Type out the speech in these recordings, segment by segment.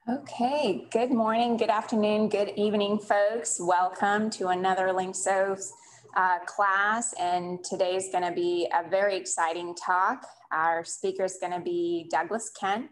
Okay, good morning, good afternoon, good evening, folks. Welcome to another Linksos class. And today's going to be a very exciting talk. Our speaker is going to be Douglas Kent.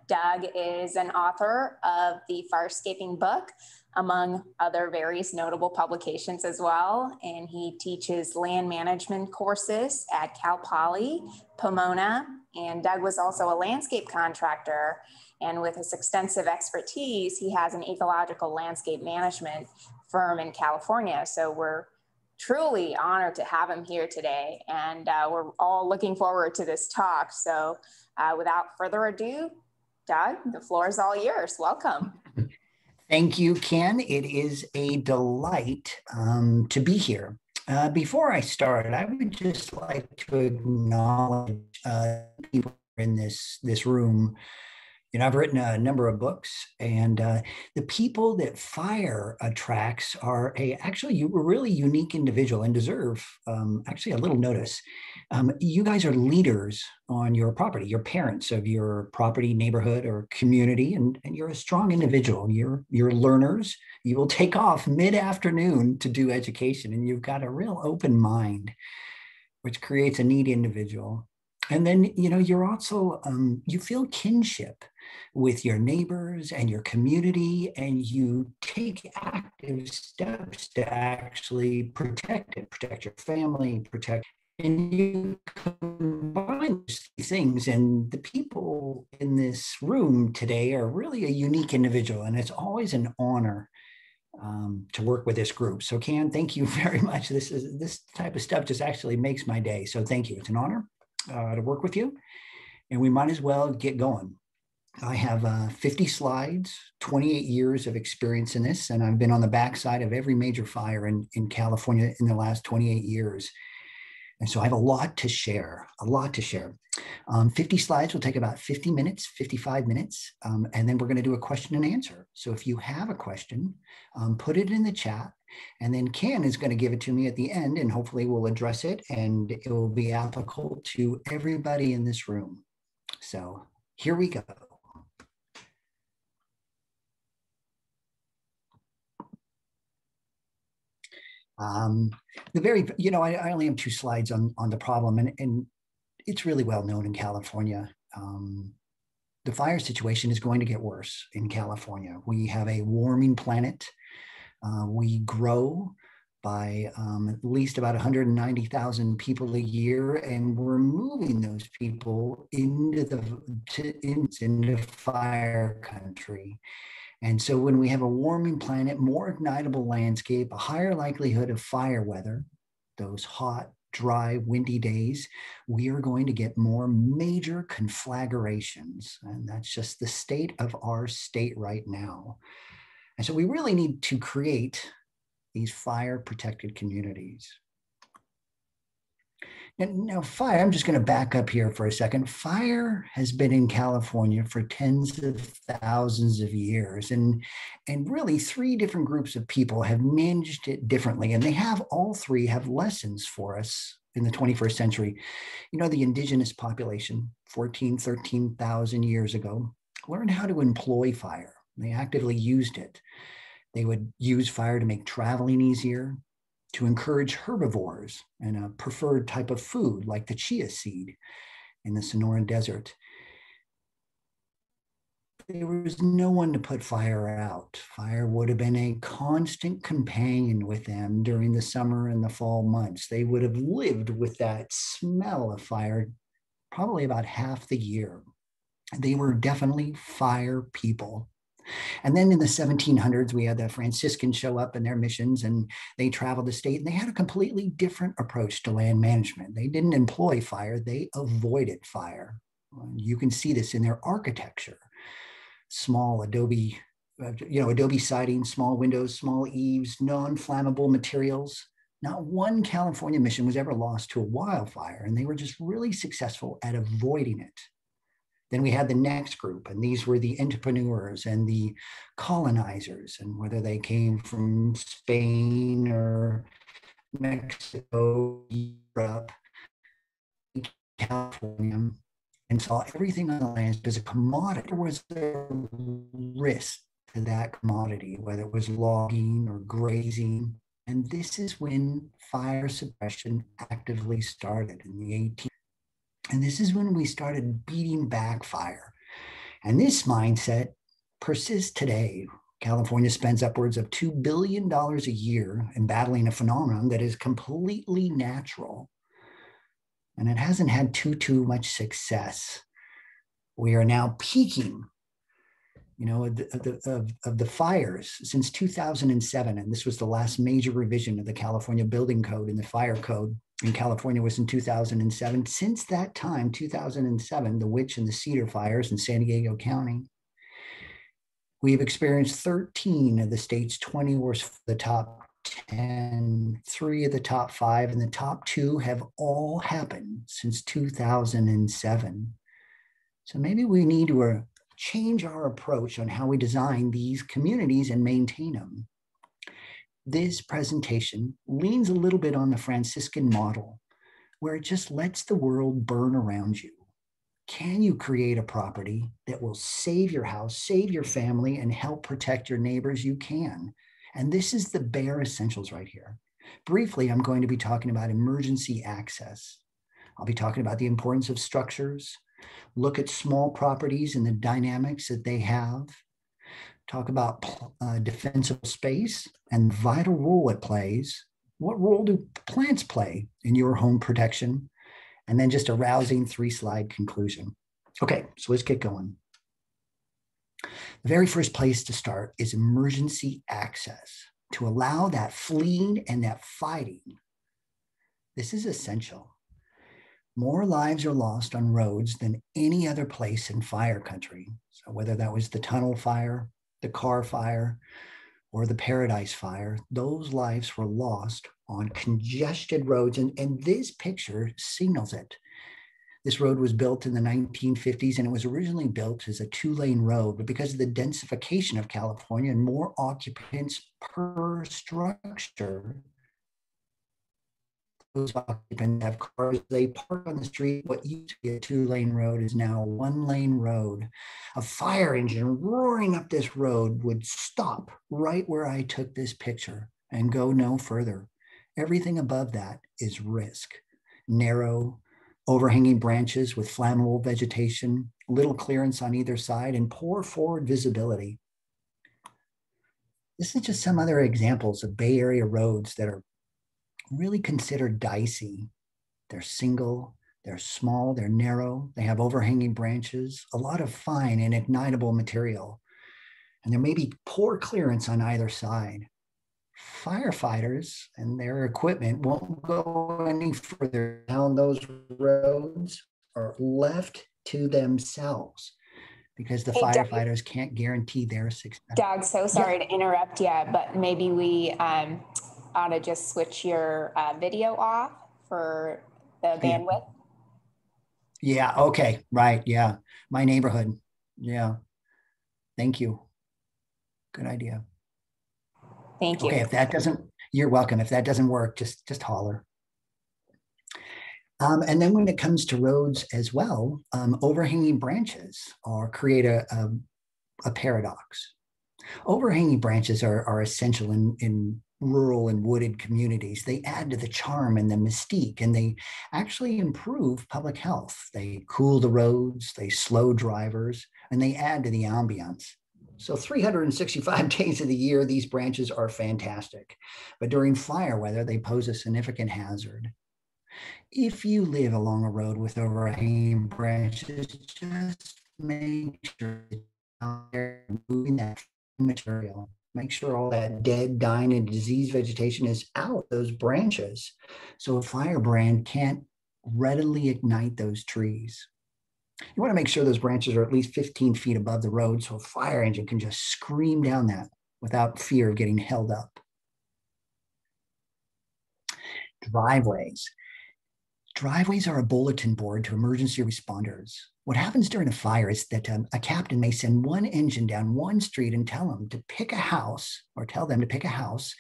Doug is an author of the Firescaping book, among other various notable publications as well. And he teaches land management courses at Cal Poly, Pomona. And Doug was also a landscape contractor. And with his extensive expertise, he has an ecological landscape management firm in California. So we're truly honored to have him here today. And we're all looking forward to this talk. So without further ado, Doug, the floor is all yours. Welcome. Thank you, Ken. It is a delight to be here. Before I start, I would just like to acknowledge people in this room. I've written a number of books, and the people that Fire attracts are actually a really unique individual and deserve actually a little notice. You guys are leaders on your property. You're parents of your property, neighborhood, or community, and you're a strong individual. You're learners. You will take off mid-afternoon to do education, and you've got a real open mind, which creates a neat individual. And then, you're also, you feel kinship with your neighbors and your community, and you take active steps to actually protect it, protect your family, and you combine these things. And the people in this room today are really a unique individual, and it's always an honor to work with this group. So Ken, thank you very much. This type of stuff just actually makes my day. So thank you. It's an honor to work with you, and we might as well get going. I have 50 slides, 28 years of experience in this, and I've been on the backside of every major fire in California in the last 28 years. And so I have a lot to share. 50 slides will take about 50 minutes, 55 minutes, and then we're going to do a question and answer. So if you have a question, put it in the chat, and then Ken is going to give it to me at the end, and hopefully we'll address it, and it will be applicable to everybody in this room. So here we go. I only have 2 slides on the problem, and it's really well known in California. The fire situation is going to get worse in California. We have a warming planet. We grow by at least about 190,000 people a year, and we're moving those people into fire country. And so when we have a warming planet, more ignitable landscape, a higher likelihood of fire weather, those hot, dry, windy days, we are going to get more major conflagrations. And that's just the state of our state right now. And so we really need to create these fire-protected communities. And now fire, I'm just going to back up here for a second. Fire has been in California for tens of thousands of years. And really 3 different groups of people have managed it differently. And all 3 have lessons for us in the 21st century. The indigenous population, 13,000 years ago, learned how to employ fire. They actively used it. They would use fire to make traveling easier, to encourage herbivores and a preferred type of food like the chia seed in the Sonoran Desert. There was no one to put fire out. Fire would have been a constant companion with them during the summer and the fall months. They would have lived with that smell of fire probably about half the year. They were definitely fire people. And then in the 1700s, we had the Franciscans show up in their missions, and they traveled the state, and they had a completely different approach to land management. They didn't employ fire, they avoided fire. You can see this in their architecture. Small adobe siding, small windows, small eaves, non-flammable materials. Not one California mission was ever lost to a wildfire, and they were just really successful at avoiding it. Then we had the next group, and these were the entrepreneurs and the colonizers, and whether they came from Spain or Mexico, Europe, California, and saw everything on the land as a commodity. There was a risk to that commodity, whether it was logging or grazing. And this is when fire suppression actively started in the 18th. And this is when we started beating back fire. And this mindset persists today. California spends upwards of $2 billion a year in battling a phenomenon that is completely natural. And it hasn't had too much success. We are now peaking, of the fires since 2007. And this was the last major revision of the California Building Code, and the fire code in California was in 2007. Since that time, 2007, the Witch and the Cedar fires in San Diego County, we've experienced 13 of the state's 20 worst, the top 10, 3 of the top 5, and the top 2 have all happened since 2007. So maybe we need to change our approach on how we design these communities and maintain them. This presentation leans a little bit on the Franciscan model, where it just lets the world burn around you. Can you create a property that will save your house, save your family, and help protect your neighbors? You can. And this is the bare essentials right here. Briefly, I'm going to be talking about emergency access. I'll be talking about the importance of structures, look at small properties and the dynamics that they have, talk about defensible space and the vital role it plays. What role do plants play in your home protection? And then just a rousing 3-slide conclusion. Okay, so let's get going. The very first place to start is emergency access, to allow that fleeing and that fighting. This is essential. More lives are lost on roads than any other place in fire country. So whether that was the tunnel fire, the Carr fire, or the Paradise fire, those lives were lost on congested roads. And this picture signals it. This road was built in the 1950s, and it was originally built as a 2-lane road, but because of the densification of California and more occupants per structure, those occupants have cars, they park on the street. What used to be a 2-lane road is now a 1-lane road. A fire engine roaring up this road would stop right where I took this picture and go no further. Everything above that is risk. Narrow, overhanging branches with flammable vegetation, little clearance on either side, and poor forward visibility. This is just some other examples of Bay Area roads that are really considered dicey. They're single, they're small, they're narrow, they have overhanging branches, a lot of fine and ignitable material, and there may be poor clearance on either side. Firefighters and their equipment won't go any further down those roads or left to themselves because the firefighters can't guarantee their success. Doug, so sorry to interrupt you, but maybe we ought to just switch your video off for the bandwidth. Yeah, okay, right, yeah. My neighborhood, yeah. Thank you. Good idea. Thank you. Okay, if that doesn't, you're welcome. If that doesn't work, just holler. And then when it comes to roads as well, overhanging branches create a paradox. Overhanging branches are essential in rural and wooded communities. They add to the charm and the mystique, and they actually improve public health. They cool the roads, they slow drivers, and they add to the ambiance. So 365 days of the year, these branches are fantastic. But during fire weather, they pose a significant hazard. If you live along a road with overhanging branches, just make sure you're moving that material. Make sure all that dead, dying, and diseased vegetation is out those branches, so a firebrand can't readily ignite those trees. You want to make sure those branches are at least 15 feet above the road so a fire engine can just scream down that without fear of getting held up. Driveways. Driveways are a bulletin board to emergency responders. What happens during a fire is that a captain may send one engine down one street and tell them to pick a house, or tell them to pick a house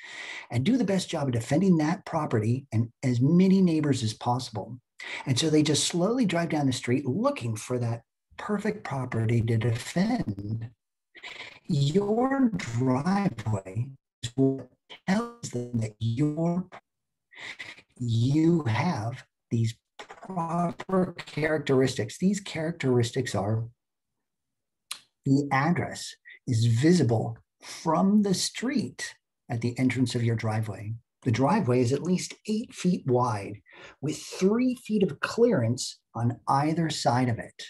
and do the best job of defending that property and as many neighbors as possible. And so they just slowly drive down the street looking for that perfect property to defend. Your driveway is what tells them that you have these proper characteristics. These characteristics are the address is visible from the street at the entrance of your driveway. The driveway is at least 8 feet wide with 3 feet of clearance on either side of it.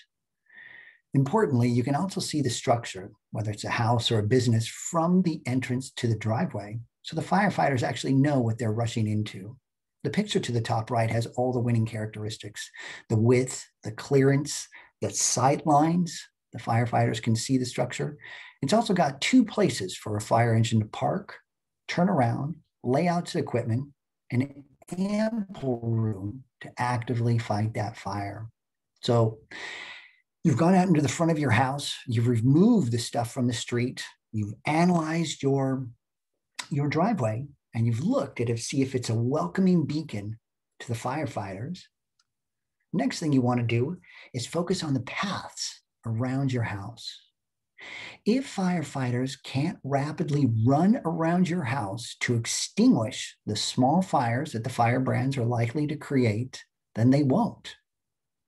Importantly, you can also see the structure, whether it's a house or a business, from the entrance to the driveway. So the firefighters actually know what they're rushing into. The picture to the top right has all the winning characteristics: the width, the clearance, the sight lines. The firefighters can see the structure. It's also got 2 places for a fire engine to park, turn around, lay out its equipment, and ample room to actively fight that fire. So you've gone out into the front of your house, you've removed the stuff from the street, you've analyzed your driveway, and you've looked at it to see if it's a welcoming beacon to the firefighters. Next thing you want to do is focus on the paths around your house. If firefighters can't rapidly run around your house to extinguish the small fires that the firebrands are likely to create, then they won't,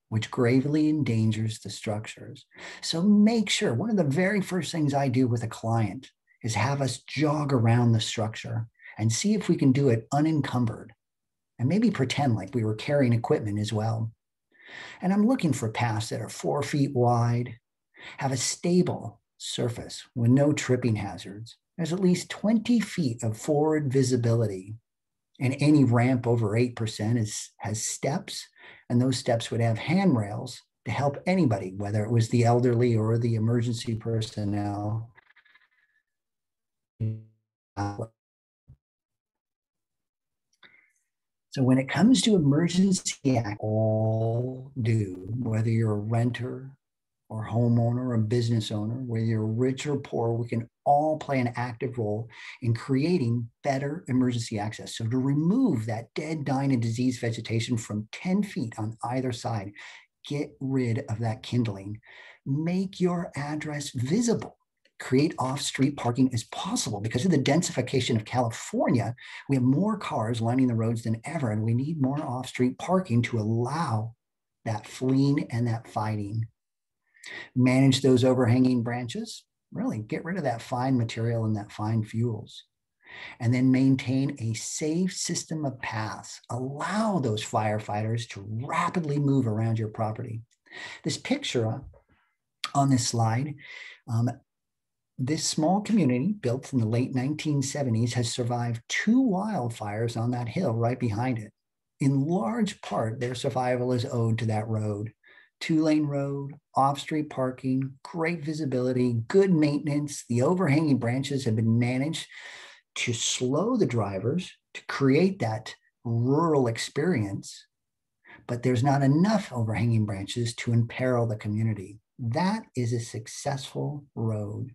which gravely endangers the structures. So make sure, one of the very first things I do with a client is have us jog around the structure and see if we can do it unencumbered, and maybe pretend like we were carrying equipment as well. And I'm looking for paths that are 4 feet wide, have a stable surface with no tripping hazards. There's at least 20 feet of forward visibility, and any ramp over 8% has steps, and those steps would have handrails to help anybody, whether it was the elderly or the emergency personnel. So when it comes to emergency act, all do, whether you're a renter or homeowner or business owner, whether you're rich or poor, we can all play an active role in creating better emergency access. So to remove that dead, dying, and diseased vegetation from 10 feet on either side, get rid of that kindling, make your address visible. Create off-street parking as possible. Because of the densification of California, we have more cars lining the roads than ever, and we need more off-street parking to allow that fleeing and that fighting. Manage those overhanging branches, really get rid of that fine material and that fine fuels. And then maintain a safe system of paths. Allow those firefighters to rapidly move around your property. This picture on this slide, this small community built in the late 1970s has survived 2 wildfires on that hill right behind it. In large part, their survival is owed to that road. 2-lane road, off-street parking, great visibility, good maintenance. The overhanging branches have been managed to slow the drivers to create that rural experience, but there's not enough overhanging branches to imperil the community. That is a successful road.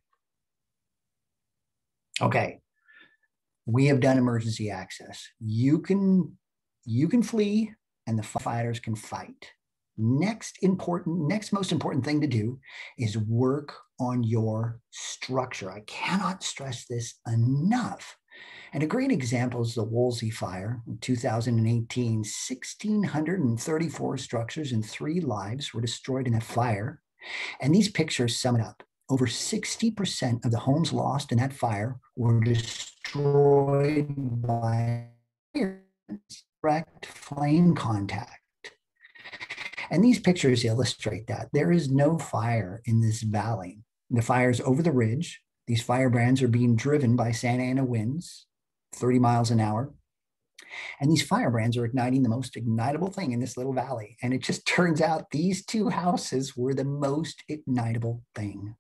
Okay, we have done emergency access. You can flee and the fighters can fight. Next most important thing to do is work on your structure. I cannot stress this enough. And a great example is the Woolsey fire in 2018. 1,634 structures and 3 lives were destroyed in that fire. And these pictures sum it up. Over 60% of the homes lost in that fire were destroyed by direct flame contact. And these pictures illustrate that. There is no fire in this valley. The fire's over the ridge. These firebrands are being driven by Santa Ana winds, 30 miles an hour. And these firebrands are igniting the most ignitable thing in this little valley. And it just turns out these 2 houses were the most ignitable thing.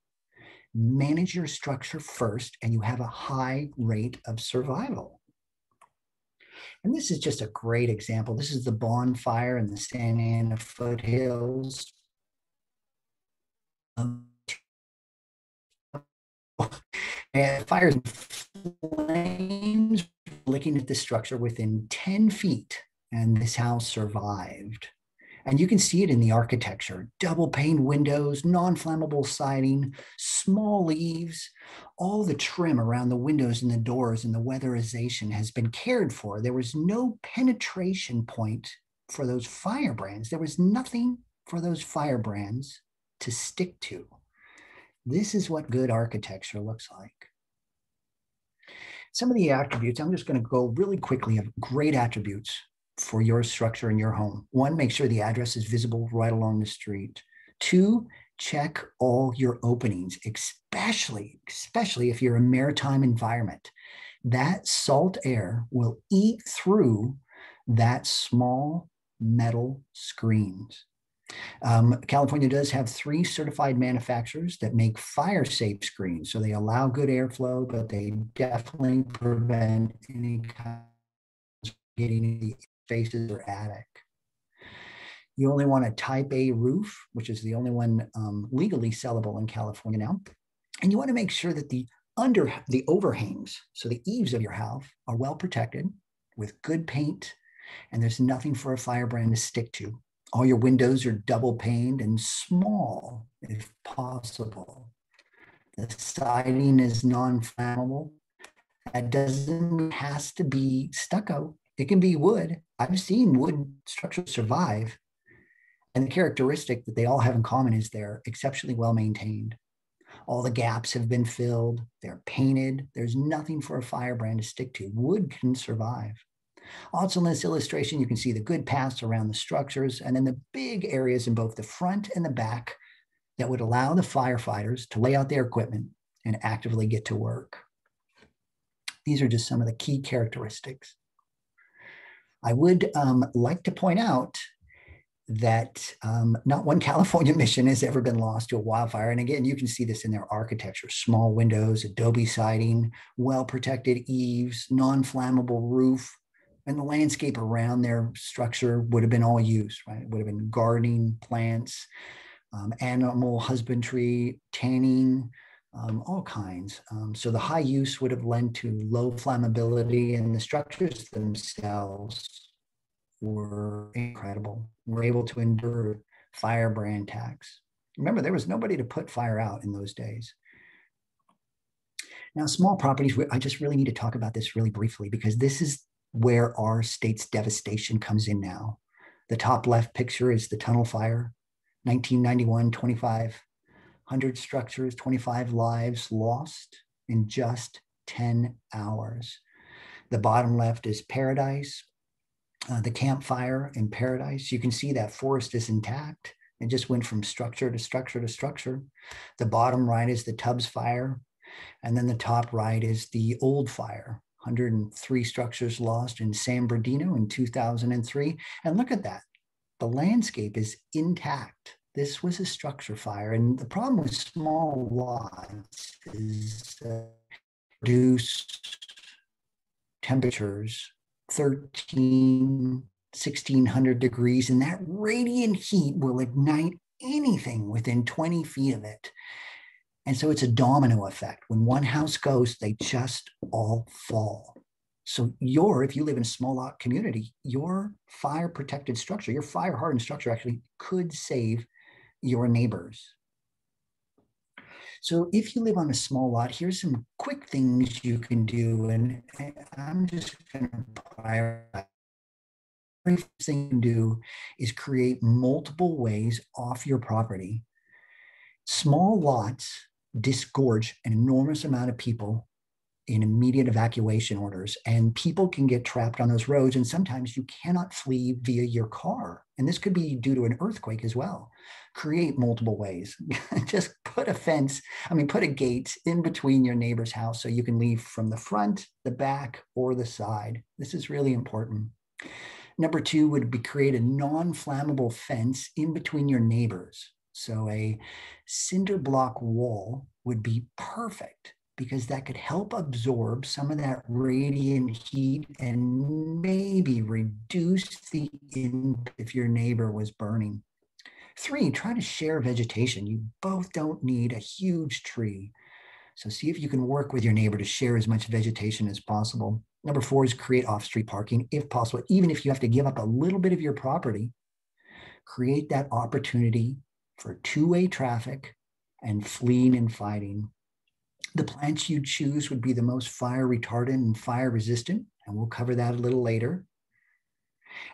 Manage your structure first, and you have a high rate of survival. And this is just a great example. This is the bonfire in the Santa Ana foothills. And fires and flames licking at the structure within 10 feet, and this house survived. And you can see it in the architecture: double pane windows, non-flammable siding, small eaves. All the trim around the windows and the doors and the weatherization has been cared for. There was no penetration point for those firebrands. There was nothing for those firebrands to stick to. This is what good architecture looks like. Some of the attributes, I'm just going to go really quickly of great attributes for your structure in your home. One, make sure the address is visible right along the street. Two, check all your openings, especially if you're a maritime environment. That salt air will eat through that small metal screens. California does have 3 certified manufacturers that make fire-safe screens. So they allow good airflow, but they definitely prevent any kind of getting in the spaces or attic. You only want a type A roof, which is the only one legally sellable in California now. And you want to make sure that the overhangs, so the eaves of your house, are well protected with good paint, and there's nothing for a firebrand to stick to. All your windows are double paned and small if possible. The siding is non-flammable. That doesn't mean it has to be stucco. It can be wood. I've seen wood structures survive. And the characteristic that they all have in common is they're exceptionally well maintained. All the gaps have been filled. They're painted. There's nothing for a firebrand to stick to. Wood can survive. Also in this illustration, you can see the good paths around the structures and then the big areas in both the front and the back that would allow the firefighters to lay out their equipment and actively get to work. These are just some of the key characteristics. I would like to point out that not one California mission has ever been lost to a wildfire. And again, you can see this in their architecture: small windows, adobe siding, well-protected eaves, non-flammable roof. And the landscape around their structure would have been all used, right? It would have been gardening, plants, animal husbandry, tanning, all kinds. So the high use would have led to low flammability, and the structures themselves were incredible. Were able to endure firebrand attacks. Remember, there was nobody to put fire out in those days. Now, small properties, I just really need to talk about this really briefly, because this is where our state's devastation comes in now. The top left picture is the Tunnel Fire, 1991, 2,500 structures, 25 lives lost in just 10 hours. The bottom left is Paradise, the Camp Fire in Paradise. You can see that forest is intact. It just went from structure to structure to structure. The bottom right is the Tubbs Fire. And then the top right is the Old Fire, 103 structures lost in San Bernardino in 2003. And look at that. The landscape is intact. This was a structure fire. And the problem with small lots is reduced temperatures, 1,600 degrees, and that radiant heat will ignite anything within 20 feet of it. And so it's a domino effect. When one house goes, they just all fall. So if you live in a small lot community, your fire protected structure, your fire hardened structure actually could save your neighbors. So if you live on a small lot, here's some quick things you can do. And I'm just going to prioritize. The first thing you can do is create multiple ways off your property. Small lots disgorge an enormous amount of people in immediate evacuation orders, and people can get trapped on those roads, and sometimes you cannot flee via your car. And this could be due to an earthquake as well. Create multiple ways. Just put a gate in between your neighbor's house so you can leave from the front, the back, or the side. This is really important. Number 2 would be create a non-flammable fence in between your neighbors. So a cinder block wall would be perfect, because that could help absorb some of that radiant heat and maybe reduce the impact if your neighbor was burning. 3, try to share vegetation. You both don't need a huge tree. So see if you can work with your neighbor to share as much vegetation as possible. Number 4 is create off-street parking if possible, even if you have to give up a little bit of your property. create that opportunity for two-way traffic and fleeing and fighting. The plants you choose would be the most fire retardant and fire resistant, and we'll cover that a little later.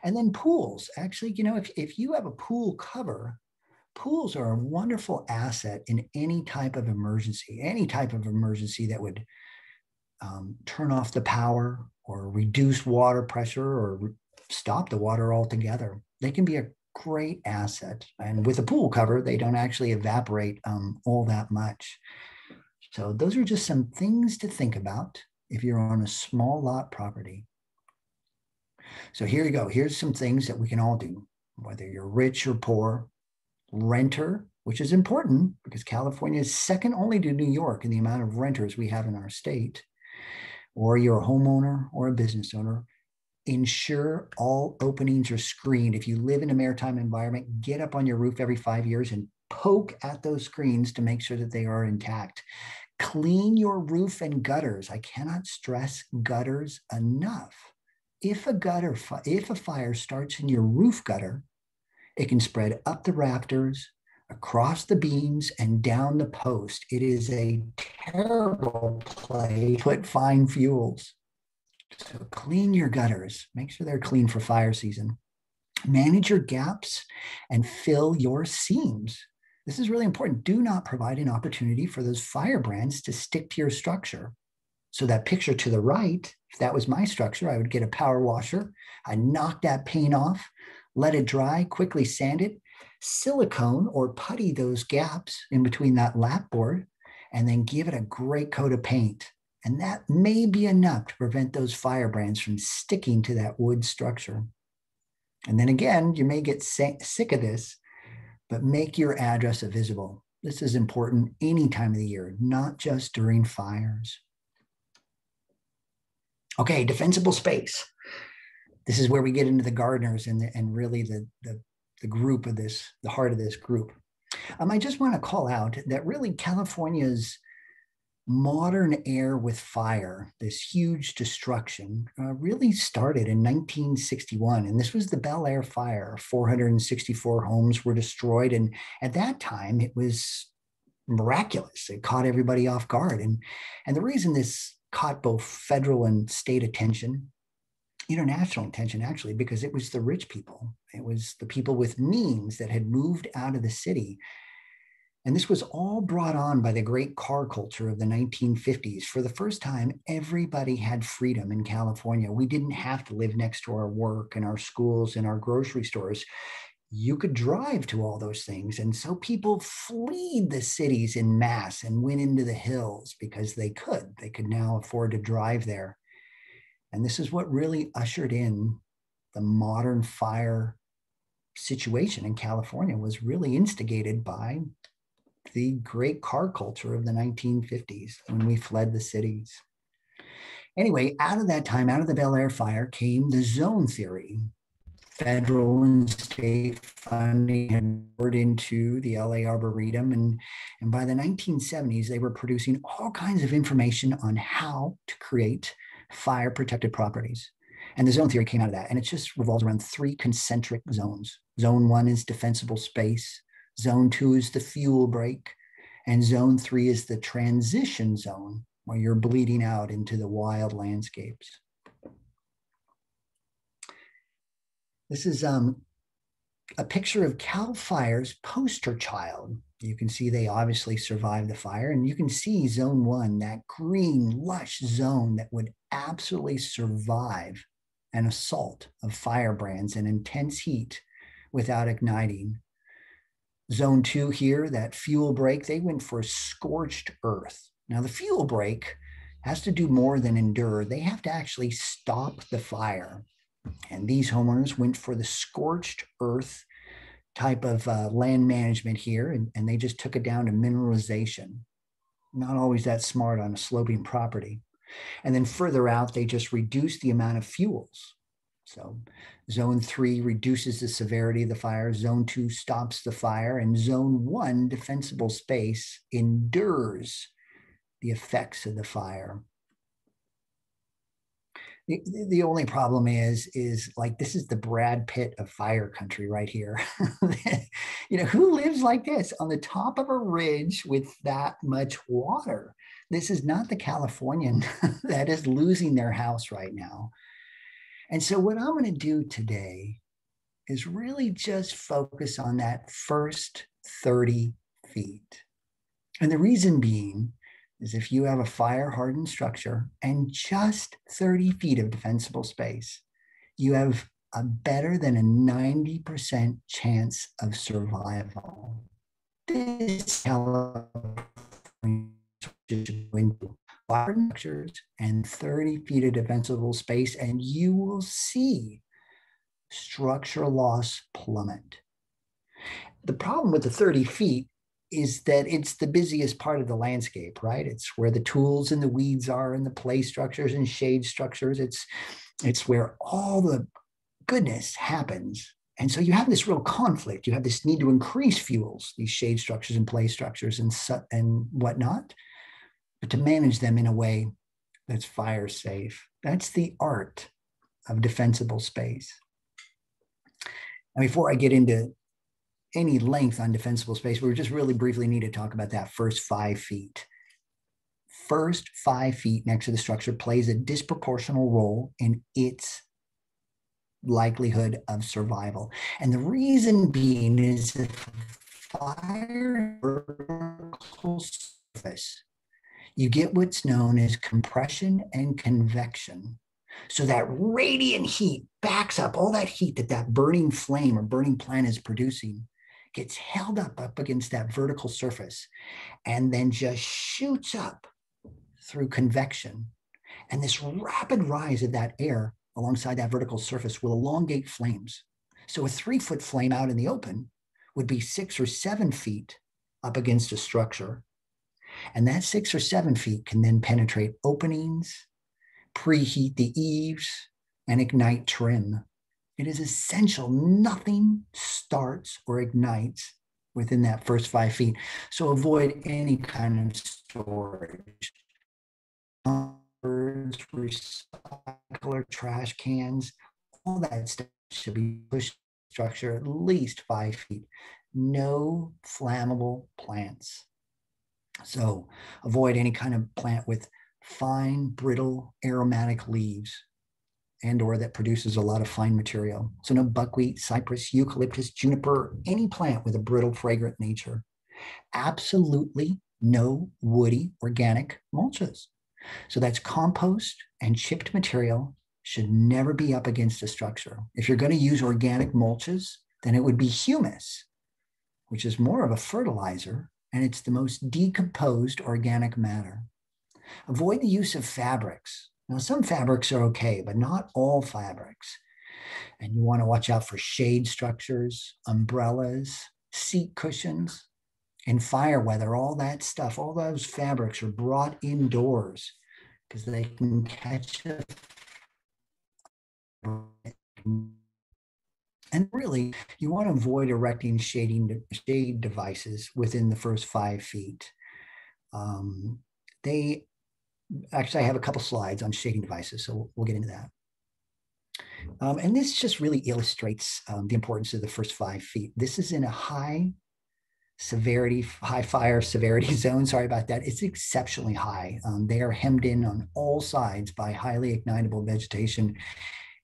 And then pools. Actually, if you have a pool cover, pools are a wonderful asset in any type of emergency that would turn off the power or reduce water pressure or stop the water altogether. They can be a great asset. And with a pool cover, they don't actually evaporate all that much. So those are just some things to think about if you're on a small lot property. So here you go. Here's some things that we can all do, whether you're rich or poor. Renter, which is important because California is second only to New York in the amount of renters we have in our state. Or you're a homeowner or a business owner. Ensure all openings are screened. If you live in a maritime environment, get up on your roof every 5 years and poke at those screens to make sure that they are intact. Clean your roof and gutters. I cannot stress gutters enough. If a fire starts in your roof gutter, it can spread up the rafters, across the beams, and down the post. It is a terrible place to put fine fuels. So clean your gutters. Make sure they're clean for fire season. Manage your gaps and fill your seams. This is really important. Do not provide an opportunity for those firebrands to stick to your structure. So that picture to the right, if that was my structure, I would get a power washer. I'd knock that paint off, let it dry, quickly sand it, silicone or putty those gaps in between that lap board, and then give it a great coat of paint. And that may be enough to prevent those firebrands from sticking to that wood structure. And then again, you may get sick of this, but make your address visible. This is important any time of the year, not just during fires. Okay, defensible space. This is where we get into the gardeners and really the group of this, the heart of this group. I just want to call out that really California's modern air with fire, this huge destruction, really started in 1961. And this was the Bel Air fire. 464 homes were destroyed. And at that time, it was miraculous. It caught everybody off guard. And the reason this caught both federal and state attention, international attention actually, because it was the rich people. It was the people with means that had moved out of the city. And this was all brought on by the great car culture of the 1950s. For the first time, everybody had freedom in California. We didn't have to live next to our work and our schools and our grocery stores. You could drive to all those things. And so people fled the cities in mass and went into the hills because they could. They could now afford to drive there. And this is what really ushered in the modern fire situation in California, was really instigated by the great car culture of the 1950s when we fled the cities. Anyway, out of that time, out of the Bel Air fire came the zone theory. Federal and state funding had poured into the LA Arboretum. And by the 1970s, they were producing all kinds of information on how to create fire protected properties. And the zone theory came out of that. And it just revolves around 3 concentric zones. Zone 1 is defensible space. Zone 2 is the fuel break. And zone 3 is the transition zone, where you're bleeding out into the wild landscapes. This is a picture of CAL FIRE's poster child. You can see they obviously survived the fire, and you can see zone 1, that green, lush zone that would absolutely survive an assault of firebrands and intense heat without igniting. Zone 2 here, that fuel break, they went for scorched earth. Now the fuel break has to do more than endure. They have to actually stop the fire. And these homeowners went for the scorched earth type of land management here, and they just took it down to mineralization. Not always that smart on a sloping property. And then further out, they just reduced the amount of fuels. So zone 3 reduces the severity of the fire, zone 2 stops the fire, and zone 1, defensible space, endures the effects of the fire. The only problem is like, this is the Brad Pitt of fire country right here. Who lives like this on the top of a ridge with that much water? This is not the Californian that is losing their house right now. And so what I'm going to do today is really just focus on that first 30 feet. And the reason being is, if you have a fire hardened structure and just 30 feet of defensible space, you have a better than a 90% chance of survival. This into fire structures and 30 feet of defensible space, and you will see structure loss plummet. The problem with the 30 feet is that it's the busiest part of the landscape, right? It's where the tools and the weeds are, and the play structures and shade structures. It's where all the goodness happens. And so you have this real conflict. You have this need to increase fuels, these shade structures and play structures and whatnot, but to manage them in a way that's fire safe. That's the art of defensible space. And before I get into any length on defensible space, we just really briefly need to talk about that first 5 feet. First 5 feet next to the structure plays a disproportional role in its likelihood of survival. And the reason being is the fire vertical surface, you get what's known as compression and convection. So that radiant heat backs up all that heat that burning flame or burning plant is producing, gets held up against that vertical surface, and then just shoots up through convection. And this rapid rise of that air alongside that vertical surface will elongate flames. So a 3-foot flame out in the open would be 6 or 7 feet up against a structure. And that 6 or 7 feet can then penetrate openings, preheat the eaves, and ignite trim. It is essential nothing starts or ignites within that first 5 feet. So avoid any kind of storage. Recycler, trash cans, all that stuff should be pushed structure at least 5 feet. No flammable plants. So avoid any kind of plant with fine, brittle, aromatic leaves and/or that produces a lot of fine material. So no buckwheat, cypress, eucalyptus, juniper, any plant with a brittle, fragrant nature. Absolutely no woody organic mulches. So that's compost and chipped material should never be up against a structure. If you're going to use organic mulches, then it would be humus, which is more of a fertilizer, and it's the most decomposed organic matter. Avoid the use of fabrics. Now, some fabrics are okay, but not all fabrics. And you want to watch out for shade structures, umbrellas, seat cushions. In fire weather, all that stuff, all those fabrics are brought indoors because they can catch a and really, you want to avoid erecting shade devices within the first 5 feet. I have a couple slides on shading devices, so we'll get into that. And this just really illustrates the importance of the first 5 feet. This is in a high fire severity zone. Sorry about that. It's exceptionally high. They are hemmed in on all sides by highly ignitable vegetation.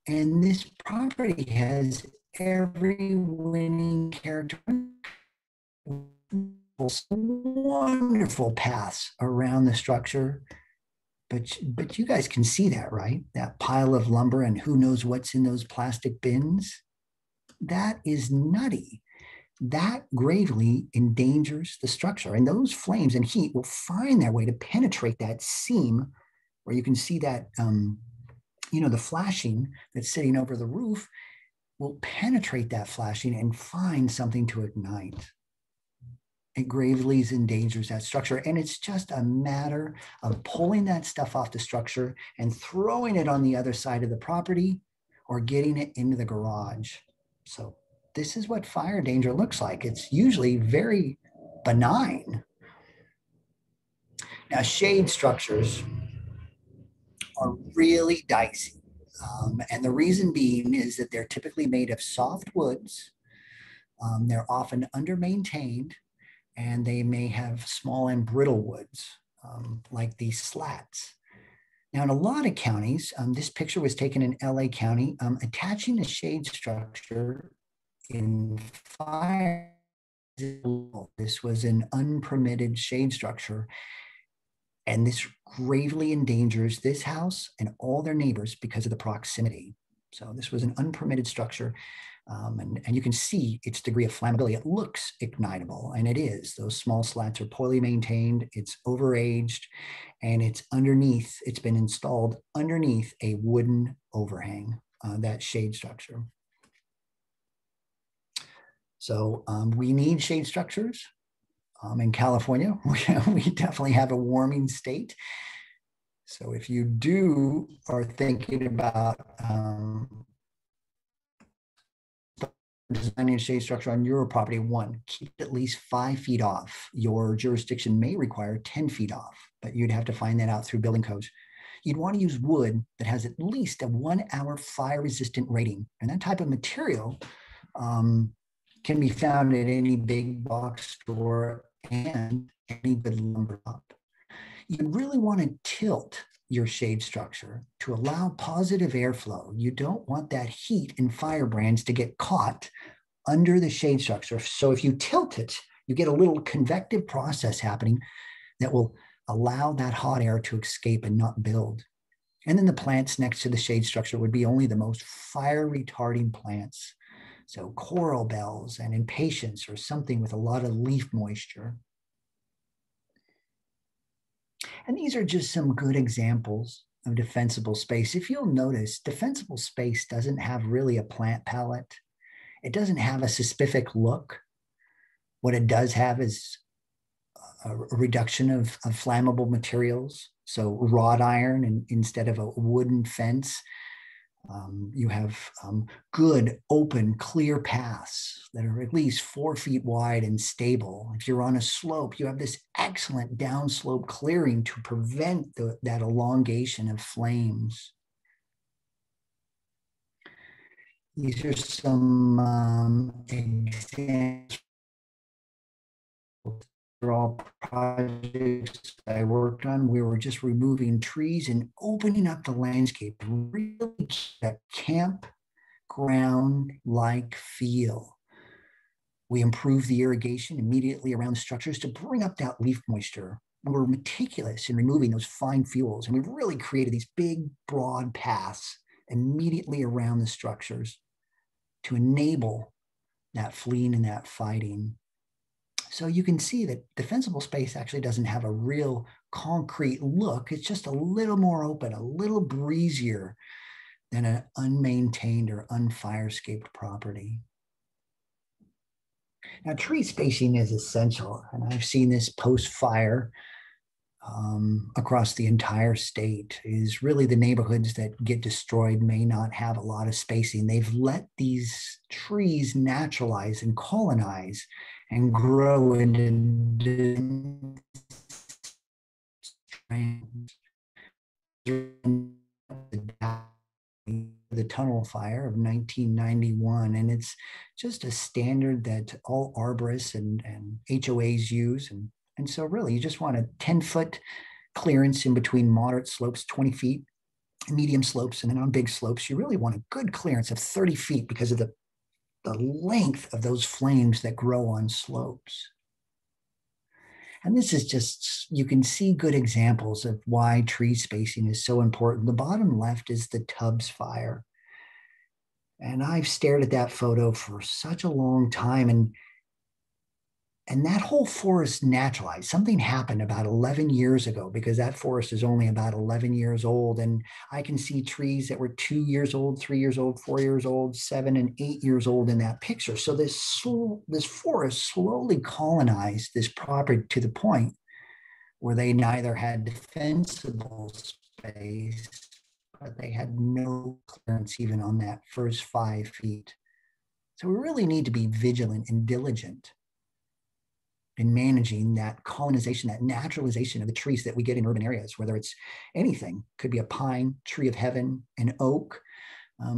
And this property has every winning characteristic. Wonderful paths around the structure. But you guys can see that, right? That pile of lumber and who knows what's in those plastic bins. That is nutty. That gravely endangers the structure. And those flames and heat will find their way to penetrate that seam where you can see that, the flashing that's sitting over the roof will penetrate that flashing and find something to ignite. It gravely endangers that structure. And it's just a matter of pulling that stuff off the structure and throwing it on the other side of the property or getting it into the garage. So this is what fire danger looks like. It's usually very benign. Now, shade structures are really dicey. And the reason being is that they're typically made of soft woods. They're often under-maintained, and they may have small and brittle woods, like these slats. Now, in a lot of counties, this picture was taken in LA County, attaching a shade structure in fire. This was an unpermitted shade structure, and this gravely endangers this house and all their neighbors because of the proximity. So this was an unpermitted structure. And you can see its degree of flammability. It looks ignitable, and it is. Those small slats are poorly maintained, it's overaged, and it's been installed underneath a wooden overhang, that shade structure. So we need shade structures. In California, we definitely have a warming state. So if you are thinking about designing a shade structure on your property, one, keep at least 5 feet off. Your jurisdiction may require 10 feet off, but you'd have to find that out through building codes. You'd want to use wood that has at least a 1 hour fire resistant rating. And that type of material can be found at any big box store and any good lumber shop. You really want to tilt your shade structure to allow positive airflow. You don't want that heat and firebrands to get caught under the shade structure. So if you tilt it, you get a little convective process happening that will allow that hot air to escape and not build. And then the plants next to the shade structure would be only the most fire retarding plants. So coral bells and impatiens, or something with a lot of leaf moisture. And these are just some good examples of defensible space. If you'll notice, defensible space doesn't have really a plant palette. It doesn't have a specific look. What it does have is a reduction of flammable materials. So wrought iron instead of a wooden fence. You have good, open, clear paths that are at least 4 feet wide and stable. If you're on a slope, you have this excellent downslope clearing to prevent that elongation of flames. These are some examples. They're all projects I worked on. We were just removing trees and opening up the landscape, really that campground-like feel. We improved the irrigation immediately around the structures to bring up that leaf moisture. We were meticulous in removing those fine fuels, and we really created these big, broad paths immediately around the structures to enable that fleeing and that fighting. So you can see that defensible space actually doesn't have a real concrete look. It's just a little more open, a little breezier than an unmaintained or unfire-scaped property. Now, tree spacing is essential, and I've seen this post-fire across the entire state. Is really the neighborhoods that get destroyed may not have a lot of spacing. They've let these trees naturalize and colonize and grow into the tunnel fire of 1991. And it's just a standard that all arborists and HOAs use. And so really you just want a 10-foot clearance in between moderate slopes, 20 feet, medium slopes, and then on big slopes, you really want a good clearance of 30 feet because of the length of those flames that grow on slopes. And this is just, you can see good examples of why tree spacing is so important. The bottom left is the Tubbs fire. And I've stared at that photo for such a long time. And that whole forest naturalized. Something happened about 11 years ago because that forest is only about 11 years old. And I can see trees that were 2 years old, 3 years old, 4 years old, 7 and 8 years old in that picture. So this forest slowly colonized this property to the point where they neither had defensible space, but they had no clearance even on that first 5 feet. So we really need to be vigilant and diligent in managing that colonization, that naturalization of the trees that we get in urban areas, whether it's anything, could be a pine, tree of heaven, an oak,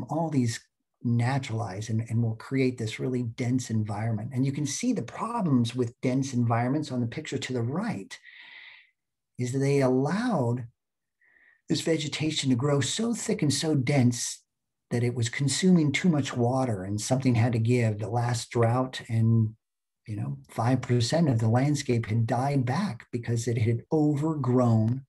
all these naturalize and will create this really dense environment. And you can see the problems with dense environments on the picture to the right is that they allowed this vegetation to grow so thick and so dense that it was consuming too much water and something had to give. The last drought, and 5% of the landscape had died back because it had overgrown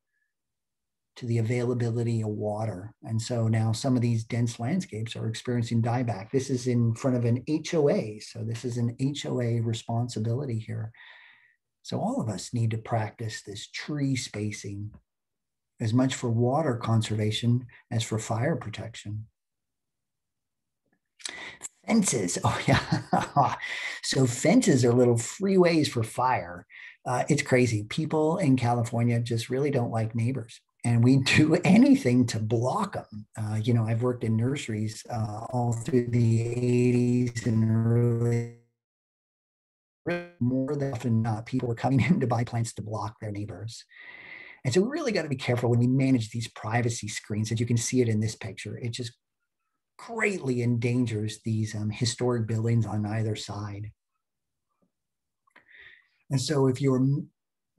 to the availability of water. And so now some of these dense landscapes are experiencing dieback. This is in front of an HOA. So this is an HOA responsibility here. So all of us need to practice this tree spacing as much for water conservation as for fire protection. Fences. Oh, yeah. So fences are little freeways for fire. It's crazy. People in California just really don't like neighbors. And we do anything to block them. I've worked in nurseries all through the 80s and early. More than often not, people were coming in to buy plants to block their neighbors. And so we really got to be careful when we manage these privacy screens. As you can see it in this picture, it just greatly endangers these historic buildings on either side. And so if you're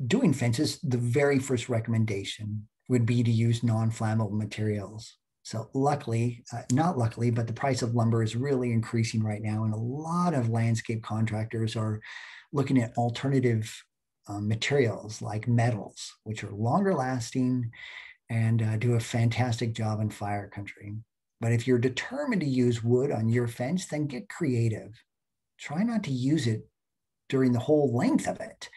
doing fences, the very first recommendation would be to use non-flammable materials. So luckily, not luckily, but the price of lumber is really increasing right now. And a lot of landscape contractors are looking at alternative materials like metals, which are longer lasting and do a fantastic job in fire country. But if you're determined to use wood on your fence, then get creative. Try not to use it during the whole length of it.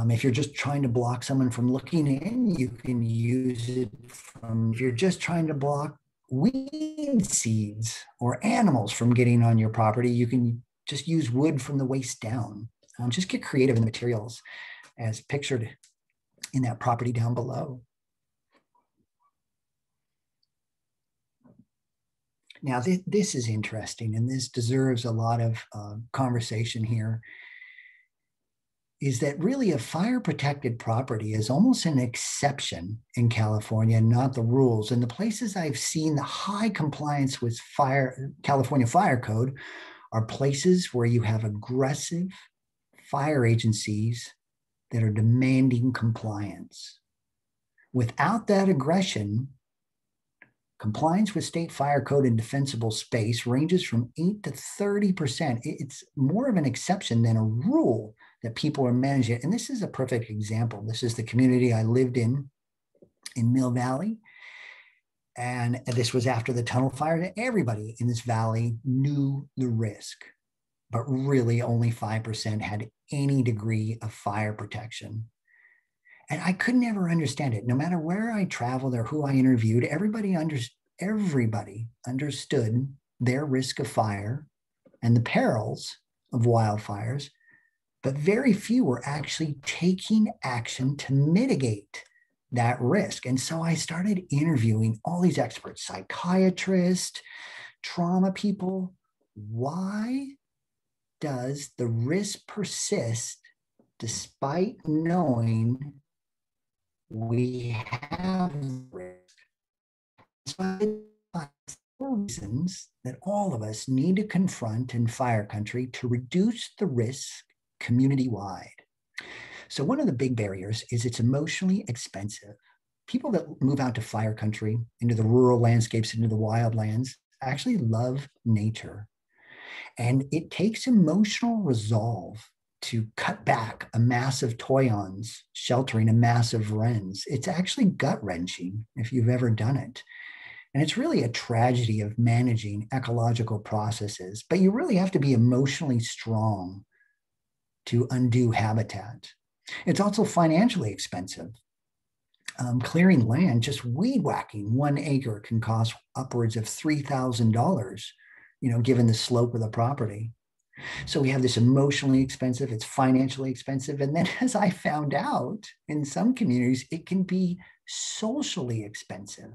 If you're just trying to block someone from looking in, you can use it if you're just trying to block weed seeds or animals from getting on your property, you can just use wood from the waist down. Just get creative in the materials as pictured in that property down below. Now, this is interesting, and this deserves a lot of conversation here, is that really a fire-protected property is almost an exception in California, not the rules. And the places I've seen the high compliance with California Fire Code are places where you have aggressive fire agencies that are demanding compliance. Without that aggression, compliance with state fire code in defensible space ranges from 8 to 30%. It's more of an exception than a rule that people are managing. And this is a perfect example. This is the community I lived in Mill Valley. And this was after the tunnel fire. Everybody in this valley knew the risk, but really only 5% had any degree of fire protection. And I could never understand it. No matter where I traveled or who I interviewed, everybody understood their risk of fire and the perils of wildfires, but very few were actually taking action to mitigate that risk. And so I started interviewing all these experts, psychiatrists, trauma people. Why does the risk persist despite knowing we have risk? So four reasons that all of us need to confront in fire country to reduce the risk community-wide. So one of the big barriers is it's emotionally expensive. People that move out to fire country, into the rural landscapes, into the wildlands, actually love nature. And it takes emotional resolve to cut back a massive toyons sheltering a massive wrens. It's actually gut-wrenching if you've ever done it. And it's really a tragedy of managing ecological processes, but you really have to be emotionally strong to undo habitat. It's also financially expensive. Clearing land, just weed whacking 1 acre can cost upwards of $3,000, given the slope of the property. So we have this emotionally expensive, it's financially expensive. And then as I found out, in some communities, it can be socially expensive.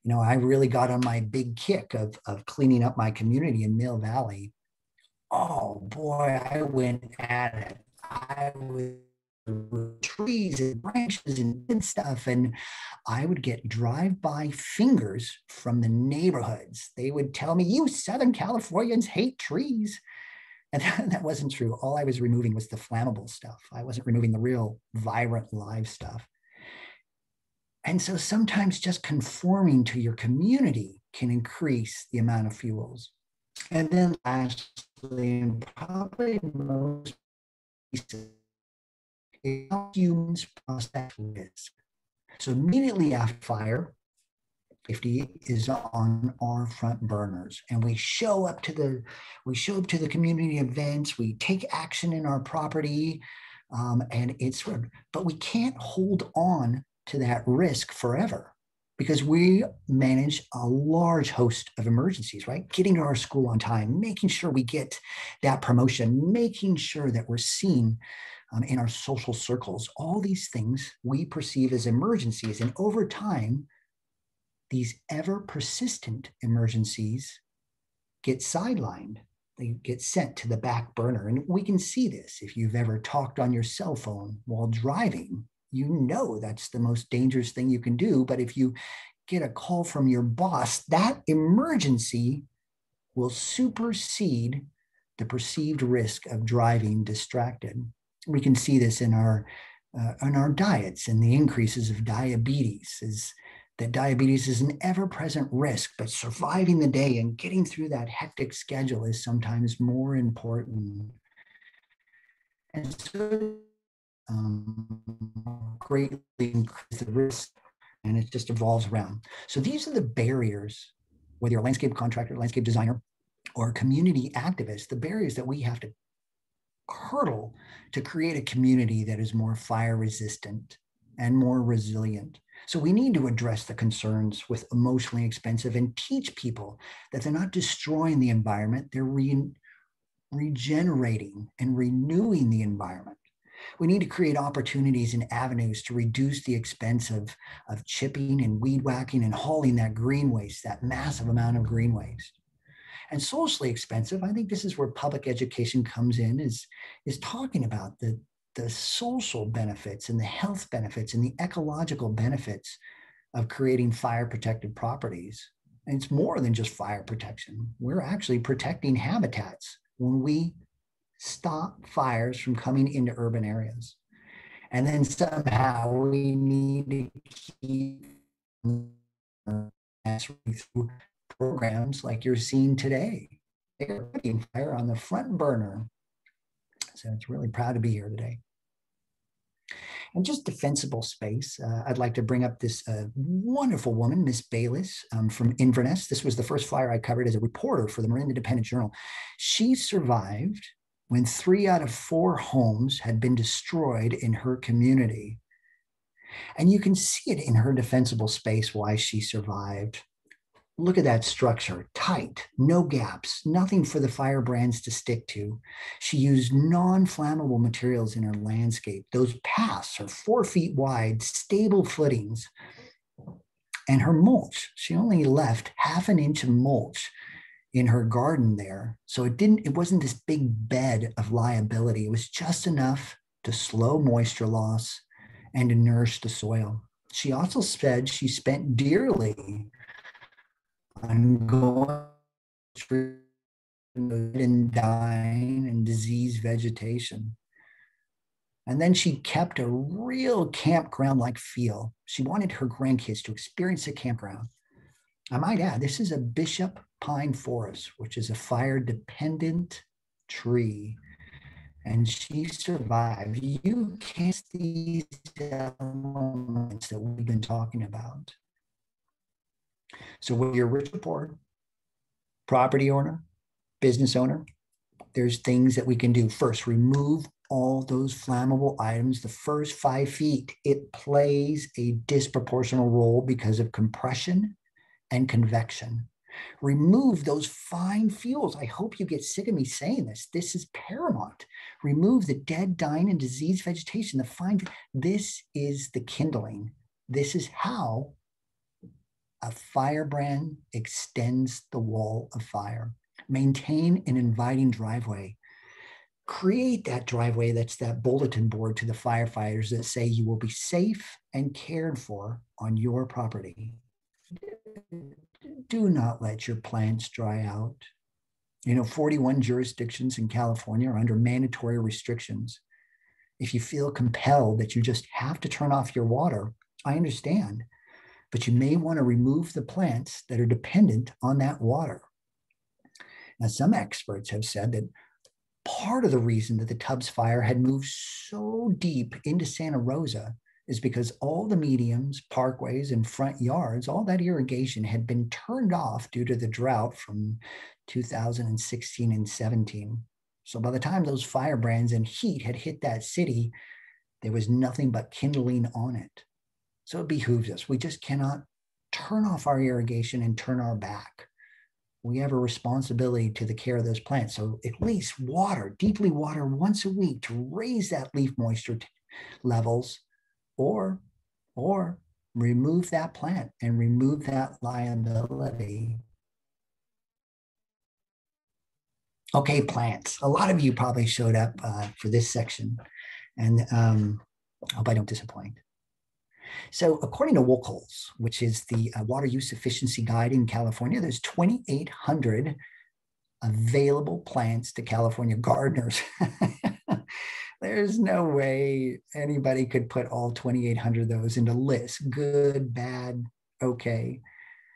I really got on my big kick of cleaning up my community in Mill Valley. Oh boy, I went at it. I was trees and branches and stuff. And I would get drive-by fingers from the neighborhoods. They would tell me, "You Southern Californians hate trees." And that wasn't true. All I was removing was the flammable stuff. I wasn't removing the real vibrant live stuff. And so sometimes just conforming to your community can increase the amount of fuels. And then lastly, and probably most humans process risk. So immediately after fire, safety is on our front burners, and we show up to the community events. We take action in our property, and but we can't hold on to that risk forever, because we manage a large host of emergencies, right? Getting to our school on time, making sure we get that promotion, making sure that we're seen in our social circles. All these things we perceive as emergencies, and over time, these ever persistent emergencies get sidelined. They get sent to the back burner. And we can see this. If you've ever talked on your cell phone while driving, you know that's the most dangerous thing you can do. But if you get a call from your boss, that emergency will supersede the perceived risk of driving distracted. We can see this in our diets and the increases of diabetes. That diabetes is an ever-present risk, but surviving the day and getting through that hectic schedule is sometimes more important. And so greatly increase the risk, and it just evolves around. So these are the barriers, whether you're a landscape contractor, landscape designer, or a community activist, the barriers that we have to hurdle to create a community that is more fire resistant and more resilient. So we need to address the concerns with emotionally expensive and teach people that they're not destroying the environment, they're regenerating and renewing the environment. We need to create opportunities and avenues to reduce the expense of chipping and weed whacking and hauling that green waste, that massive amount of green waste. And socially expensive, I think this is where public education comes in, is talking about the social benefits and the health benefits and the ecological benefits of creating fire protected properties. And it's more than just fire protection. We're actually protecting habitats when we stop fires from coming into urban areas. And then somehow we need to keep through programs like you're seeing today. They're putting fire on the front burner. So it's really proud to be here today. And just defensible space, I'd like to bring up this wonderful woman, Miss Bayliss from Inverness. This was the first fire I covered as a reporter for the Marin Independent Journal. She survived when 3 out of 4 homes had been destroyed in her community. And you can see it in her defensible space why she survived. Look at that structure, tight, no gaps, nothing for the firebrands to stick to. She used non-flammable materials in her landscape. Those paths are 4 feet wide, stable footings. And her mulch, she only left 1/2 inch of mulch in her garden there. So it wasn't this big bed of liability. It was just enough to slow moisture loss and to nourish the soil. She also said she spent dearly on going through and dying and diseased vegetation. And then she kept a real campground-like feel. She wanted her grandkids to experience a campground. I might add, this is a Bishop pine forest, which is a fire-dependent tree. And she survived. You can't see these elements that we've been talking about. So whether you're rich or poor, property owner, business owner, there's things that we can do. First, remove all those flammable items. The first 5 feet, it plays a disproportional role because of compression and convection. Remove those fine fuels. I hope you get sick of me saying this. This is paramount. Remove the dead, dying, and diseased vegetation. This is the kindling. This is how a firebrand extends the wall of fire. Maintain an inviting driveway. create that driveway that's that bulletin board to the firefighters that say you will be safe and cared for on your property. Do not let your plants dry out. 41 jurisdictions in California are under mandatory restrictions. If you feel compelled that you just have to turn off your water, I understand, but you may want to remove the plants that are dependent on that water. Now, some experts have said that part of the reason that the Tubbs fire had moved so deep into Santa Rosa is because all the mediums, parkways, and front yards, all that irrigation had been turned off due to the drought from 2016 and 17. So by the time those firebrands and heat had hit that city, there was nothing but kindling on it. So it behooves us. We just cannot turn off our irrigation and turn our back. We have a responsibility to the care of those plants. So at least water, deeply water once a week to raise that leaf moisture levels, or remove that plant and remove that liability. Okay, plants. A lot of you probably showed up for this section, and I hope I don't disappoint. So according to WUCLS, which is the Water Use Efficiency Guide in California, there's 2,800 available plants to California gardeners. There's no way anybody could put all 2,800 of those into lists, good, bad, okay.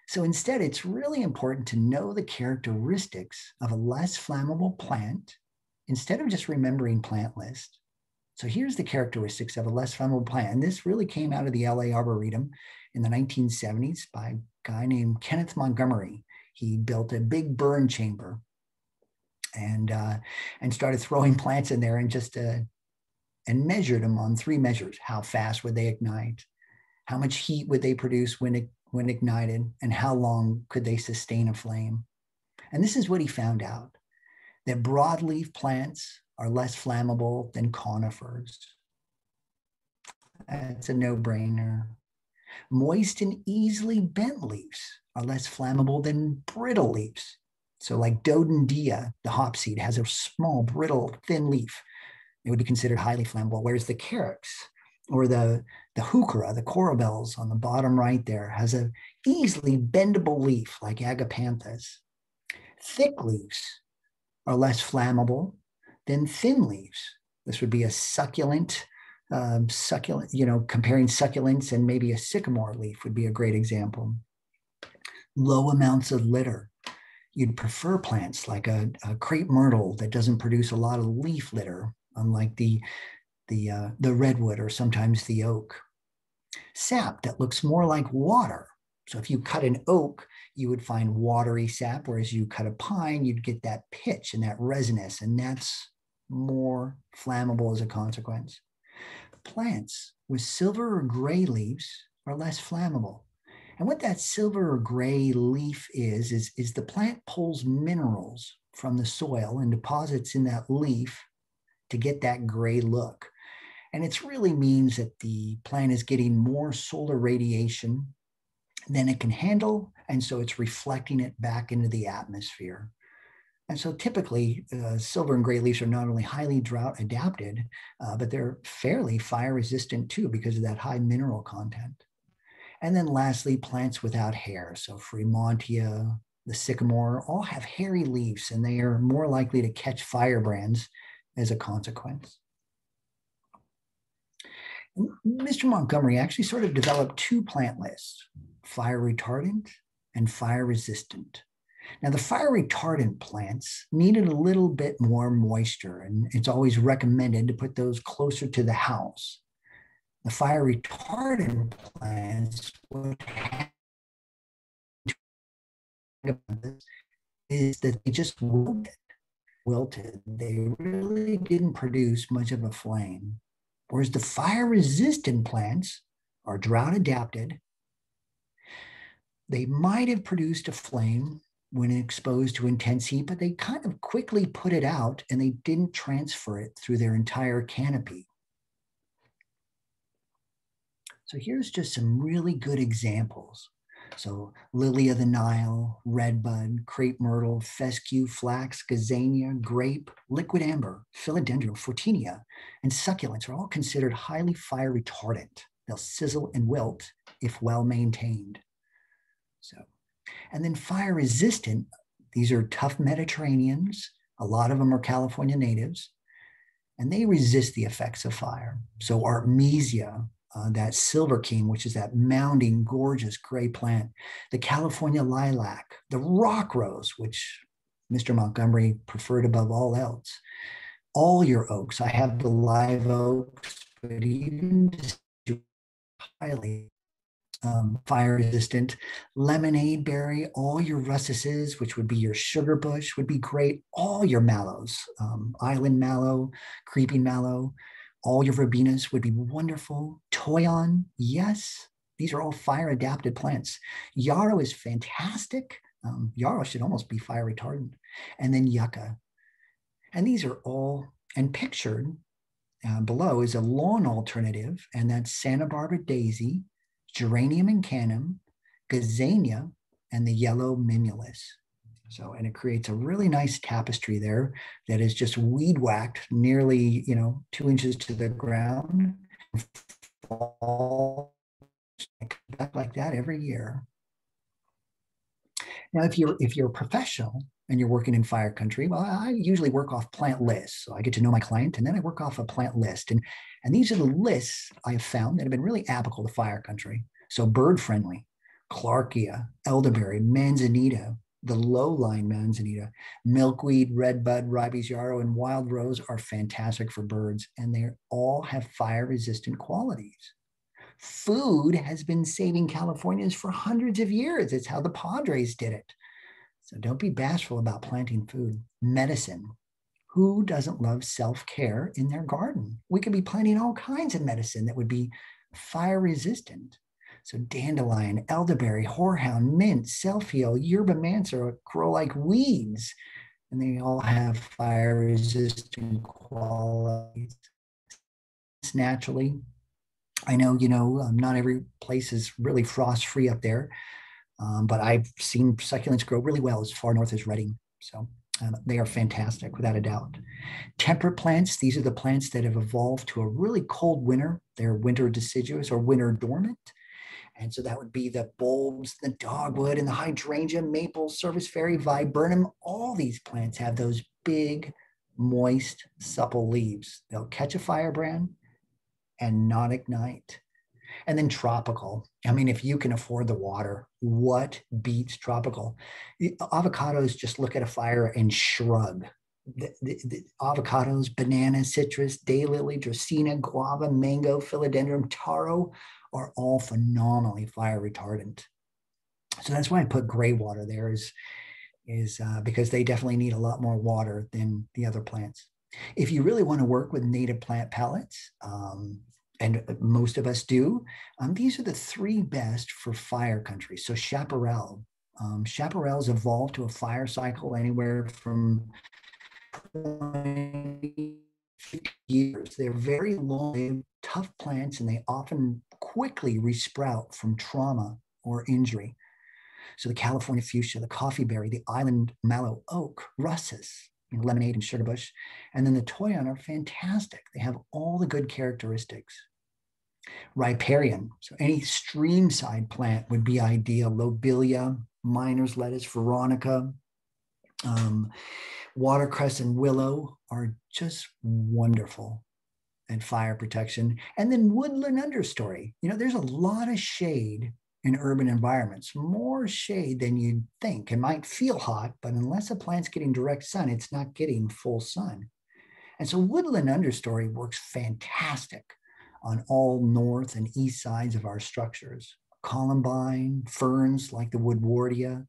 So instead, it's really important to know the characteristics of a less flammable plant instead of just remembering plant list. So here's the characteristics of a less flammable plant. And this really came out of the LA Arboretum in the 1970s by a guy named Kenneth Montgomery. He built a big burn chamber and started throwing plants in there and and measured them on 3 measures. How fast would they ignite? How much heat would they produce when ignited? And how long could they sustain a flame? And this is what he found out, that broadleaf plants are less flammable than conifers. That's a no-brainer. Moist and easily bent leaves are less flammable than brittle leaves. So like Dodendea, the hopseed, has a small, brittle, thin leaf. It would be considered highly flammable, whereas the carex or the heuchera, the corabels on the bottom right there, has a easily bendable leaf like agapanthus. Thick leaves are less flammable than thin leaves. This would be a succulent, comparing succulents and maybe a sycamore leaf would be a great example. Low amounts of litter. You'd prefer plants like a crepe myrtle that doesn't produce a lot of leaf litter, unlike the redwood or sometimes the oak. Sap that looks more like water. So if you cut an oak, you would find watery sap, whereas you cut a pine, you'd get that pitch and that resinous, and that's more flammable as a consequence. Plants with silver or gray leaves are less flammable. And what that silver or gray leaf is the plant pulls minerals from the soil and deposits in that leaf to get that gray look. And it really means that the plant is getting more solar radiation than it can handle, and so it's reflecting it back into the atmosphere. And so typically, silver and gray leaves are not only highly drought adapted, but they're fairly fire resistant too because of that high mineral content. And then lastly, plants without hair. So Fremontia, the sycamore, all have hairy leaves, and they are more likely to catch firebrands as a consequence. Mr. Montgomery actually sort of developed 2 plant lists, fire retardant and fire resistant. Now, the fire retardant plants needed a little bit more moisture, and it's always recommended to put those closer to the house. The fire retardant plants would have is that they just wilted. They really didn't produce much of a flame. Whereas the fire resistant plants are drought adapted. They might have produced a flame when exposed to intense heat, but they kind of quickly put it out and they didn't transfer it through their entire canopy. So here's just some really good examples So lily of the Nile, redbud, crepe myrtle, fescue, flax, gazania, grape, liquid amber, philodendron, photinia, and succulents are all considered highly fire retardant. They'll sizzle and wilt if well maintained. So, and then fire resistant, these are tough Mediterraneans. A lot of them are California natives, and they resist the effects of fire. So Artemisia, that silver king, which is that mounding, gorgeous gray plant, the California lilac, the rock rose, which Mr. Montgomery preferred above all else, all your oaks. I have the live oaks, but even highly fire resistant, lemonade berry, all your russuses, which would be your sugar bush, would be great. All your mallows, island mallow, creeping mallow, all your verbenas would be wonderful. Toyon, yes, these are all fire adapted plants. Yarrow is fantastic. Yarrow should almost be fire retardant. And then yucca. And these are all, and pictured below is a lawn alternative, and that's Santa Barbara daisy, geranium and canum, gazania, and the yellow mimulus. So, and it creates a really nice tapestry there that is just weed whacked nearly, 2 inches to the ground, fall back like that every year. Now, if you're a professional and you're working in fire country, well, I usually work off plant lists. So I get to know my client, and then I work off a plant list. And these are the lists I have found that have been really applicable to fire country. So bird friendly, Clarkia, elderberry, manzanita, the low-lying manzanita, milkweed, redbud, ribes yarrow, and wild rose are fantastic for birds, and they all have fire-resistant qualities. Food has been saving Californians for hundreds of years. It's how the Padres did it. So don't be bashful about planting food. Medicine. Who doesn't love self-care in their garden? We could be planting all kinds of medicine that would be fire resistant. So dandelion, elderberry, horehound, mint, self-heal, yerba mansa grow like weeds, and they all have fire resistant qualities naturally. I know, not every place is really frost free up there, but I've seen succulents grow really well as far north as Redding. So they are fantastic without a doubt. Temperate plants, these are the plants that have evolved to a really cold winter. They're winter deciduous or winter dormant. And so that would be the bulbs, the dogwood, and the hydrangea, maple, service fairy, viburnum. All these plants have those big, moist, supple leaves. They'll catch a firebrand and not ignite. And then tropical. I mean, if you can afford the water, what beats tropical? The avocados just look at a fire and shrug. The avocados, bananas, citrus, daylily, dracaena, guava, mango, philodendron, taro are all phenomenally fire retardant. So that's why I put gray water there is because they definitely need a lot more water than the other plants. If you really want to work with native plant pellets, and most of us do, these are the three best for fire country. So chaparral. Chaparral's evolved to a fire cycle anywhere from 20 years. They're very long, tough plants, and they often quickly resprout from trauma or injury. So the California fuchsia, the coffee berry, the island mallow oak, russus, lemonade and sugar bush, and then the toyon are fantastic. They have all the good characteristics. Riparian, so any streamside plant would be ideal. Lobelia, miner's lettuce, veronica, watercress and willow are just wonderful at fire protection. And then woodland understory. There's a lot of shade in urban environments, more shade than you'd think. It might feel hot, but unless a plant's getting direct sun, it's not getting full sun. And so woodland understory works fantastic on all north and east sides of our structures. Columbine, ferns like the woodwardia,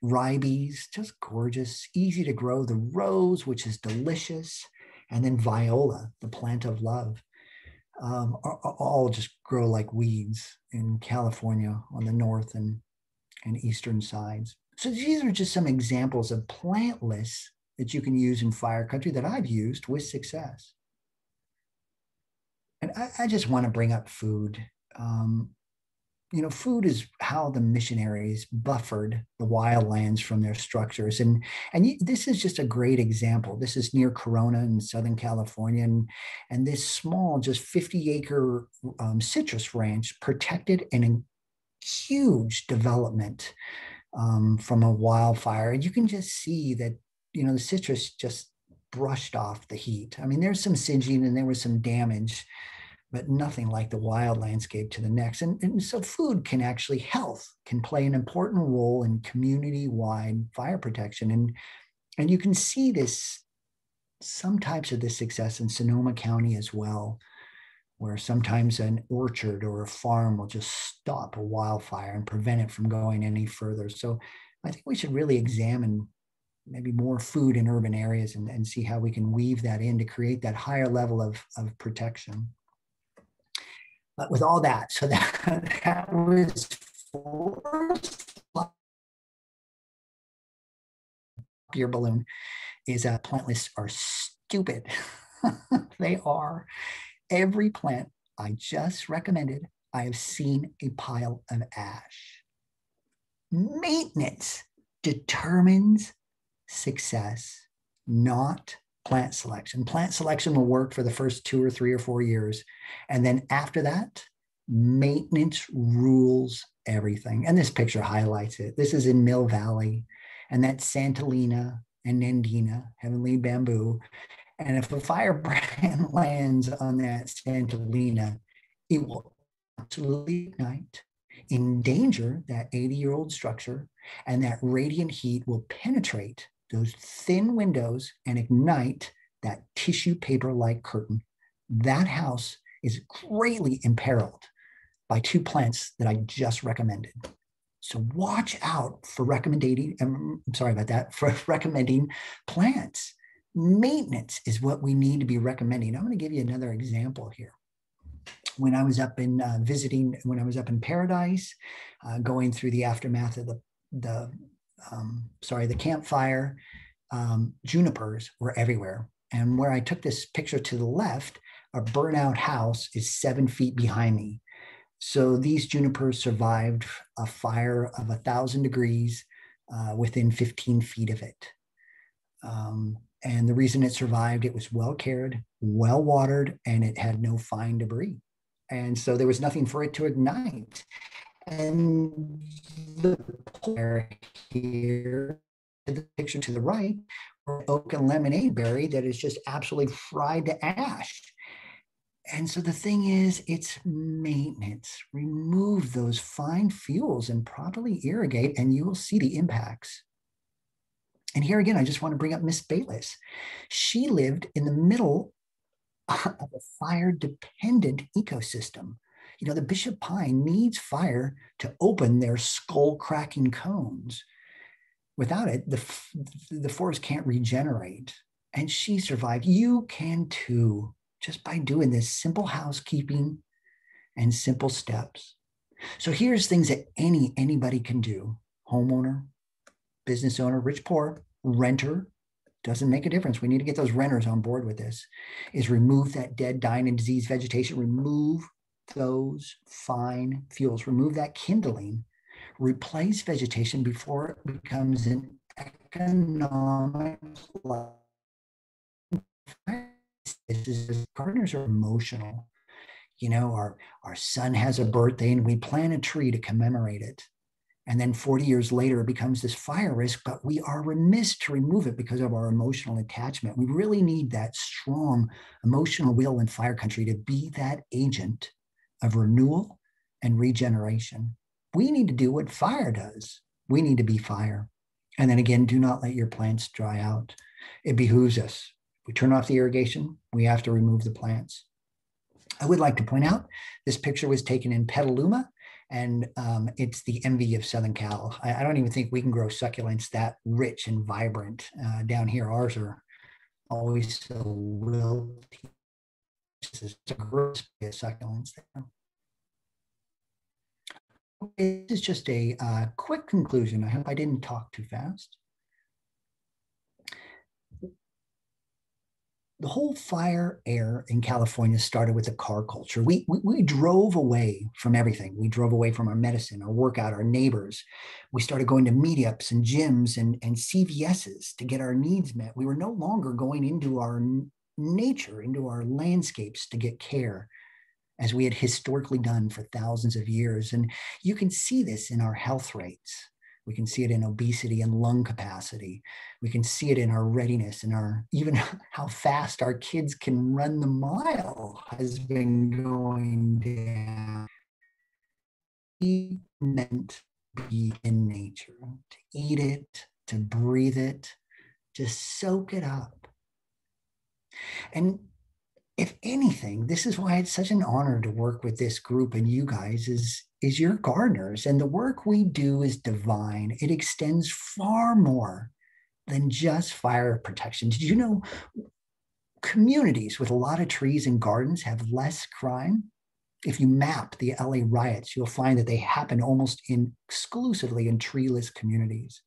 ribes, just gorgeous, easy to grow. The rose, which is delicious, and then viola, the plant of love, all just grow like weeds in California on the north and eastern sides. So these are just some examples of plant lists that you can use in fire country that I've used with success. And I just want to bring up food. food is how the missionaries buffered the wildlands from their structures. And this is just a great example. This is near Corona in Southern California. And this small, just 50-acre citrus ranch protected an huge development from a wildfire. And you can just see that, the citrus just brushed off the heat. I mean, there's some singeing and there was some damage, but nothing like the wild landscape to the next. And so health can play an important role in community-wide fire protection. And you can see some types of this success in Sonoma County as well, where sometimes an orchard or a farm will just stop a wildfire and prevent it from going any further. So I think we should really examine maybe more food in urban areas and see how we can weave that in to create that higher level of protection. But with all that, so that was first. Your balloon is plant lists are stupid. They are. Every plant I just recommended, I have seen a pile of ash. Maintenance determines success, not plant selection. Plant selection will work for the first 2 or 3 or 4 years. And then after that, maintenance rules everything. And this picture highlights it. This is in Mill Valley, and that's Santolina and Nandina, heavenly bamboo. And if a firebrand lands on that Santolina, it will absolutely ignite, endanger that 80-year-old structure, and that radiant heat will penetrate those thin windows and ignite that tissue paper-like curtain. That house is greatly imperiled by 2 plants that I just recommended. So watch out for recommending plants. Maintenance is what we need to be recommending. I'm going to give you another example here. When I was up in Paradise, going through the aftermath of the campfire, junipers were everywhere. And where I took this picture to the left, a burnout house is 7 feet behind me. So these junipers survived a fire of 1,000 degrees within 15 feet of it. And the reason it survived, it was well cared, well watered, and it had no fine debris. And so there was nothing for it to ignite. And the player here, the picture to the right, oak and lemonade berry that is just absolutely fried to ash. And so the thing is, it's maintenance. Remove those fine fuels and properly irrigate, and you will see the impacts. And here again, I just want to bring up Miss Bayless. She lived in the middle of a fire-dependent ecosystem. The bishop pine needs fire to open their skull-cracking cones. Without it, the forest can't regenerate. And she survived. You can too, just by doing this simple housekeeping and simple steps. So here's things that anybody can do. Homeowner, business owner, rich, poor, renter, doesn't make a difference. We need to get those renters on board with this, is remove that dead, dying, and diseased vegetation. Remove those fine fuels. Remove that kindling. Replace vegetation before it becomes an economic life. Gardeners are emotional. Our son has a birthday and we plant a tree to commemorate it. And then 40 years later, it becomes this fire risk, but we are remiss to remove it because of our emotional attachment. We really need that strong emotional will in fire country to be that agent of renewal and regeneration. We need to do what fire does. We need to be fire. And then again, do not let your plants dry out. It behooves us. If we turn off the irrigation, we have to remove the plants. I would like to point out, this picture was taken in Petaluma, and it's the envy of Southern Cal. I don't even think we can grow succulents that rich and vibrant down here. Ours are always so wilty. It's a gross succulents there. This is just a quick conclusion. I hope I didn't talk too fast. The whole fire air in California started with the car culture. We drove away from everything. We drove away from our medicine, our workout, our neighbors. We started going to meetups and gyms and CVSs to get our needs met. We were no longer going into our nature, into our landscapes to get care as we had historically done for thousands of years. And you can see this in our health rates. We can see it in obesity and lung capacity. We can see it in our readiness and our even how fast our kids can run the mile has been going down. We meant to be in nature, to eat it, to breathe it, to soak it up. And if anything, this is why it's such an honor to work with this group and you guys is your gardeners. And the work we do is divine. It extends far more than just fire protection. Did you know communities with a lot of trees and gardens have less crime? If you map the LA riots, you'll find that they happen almost exclusively in treeless communities.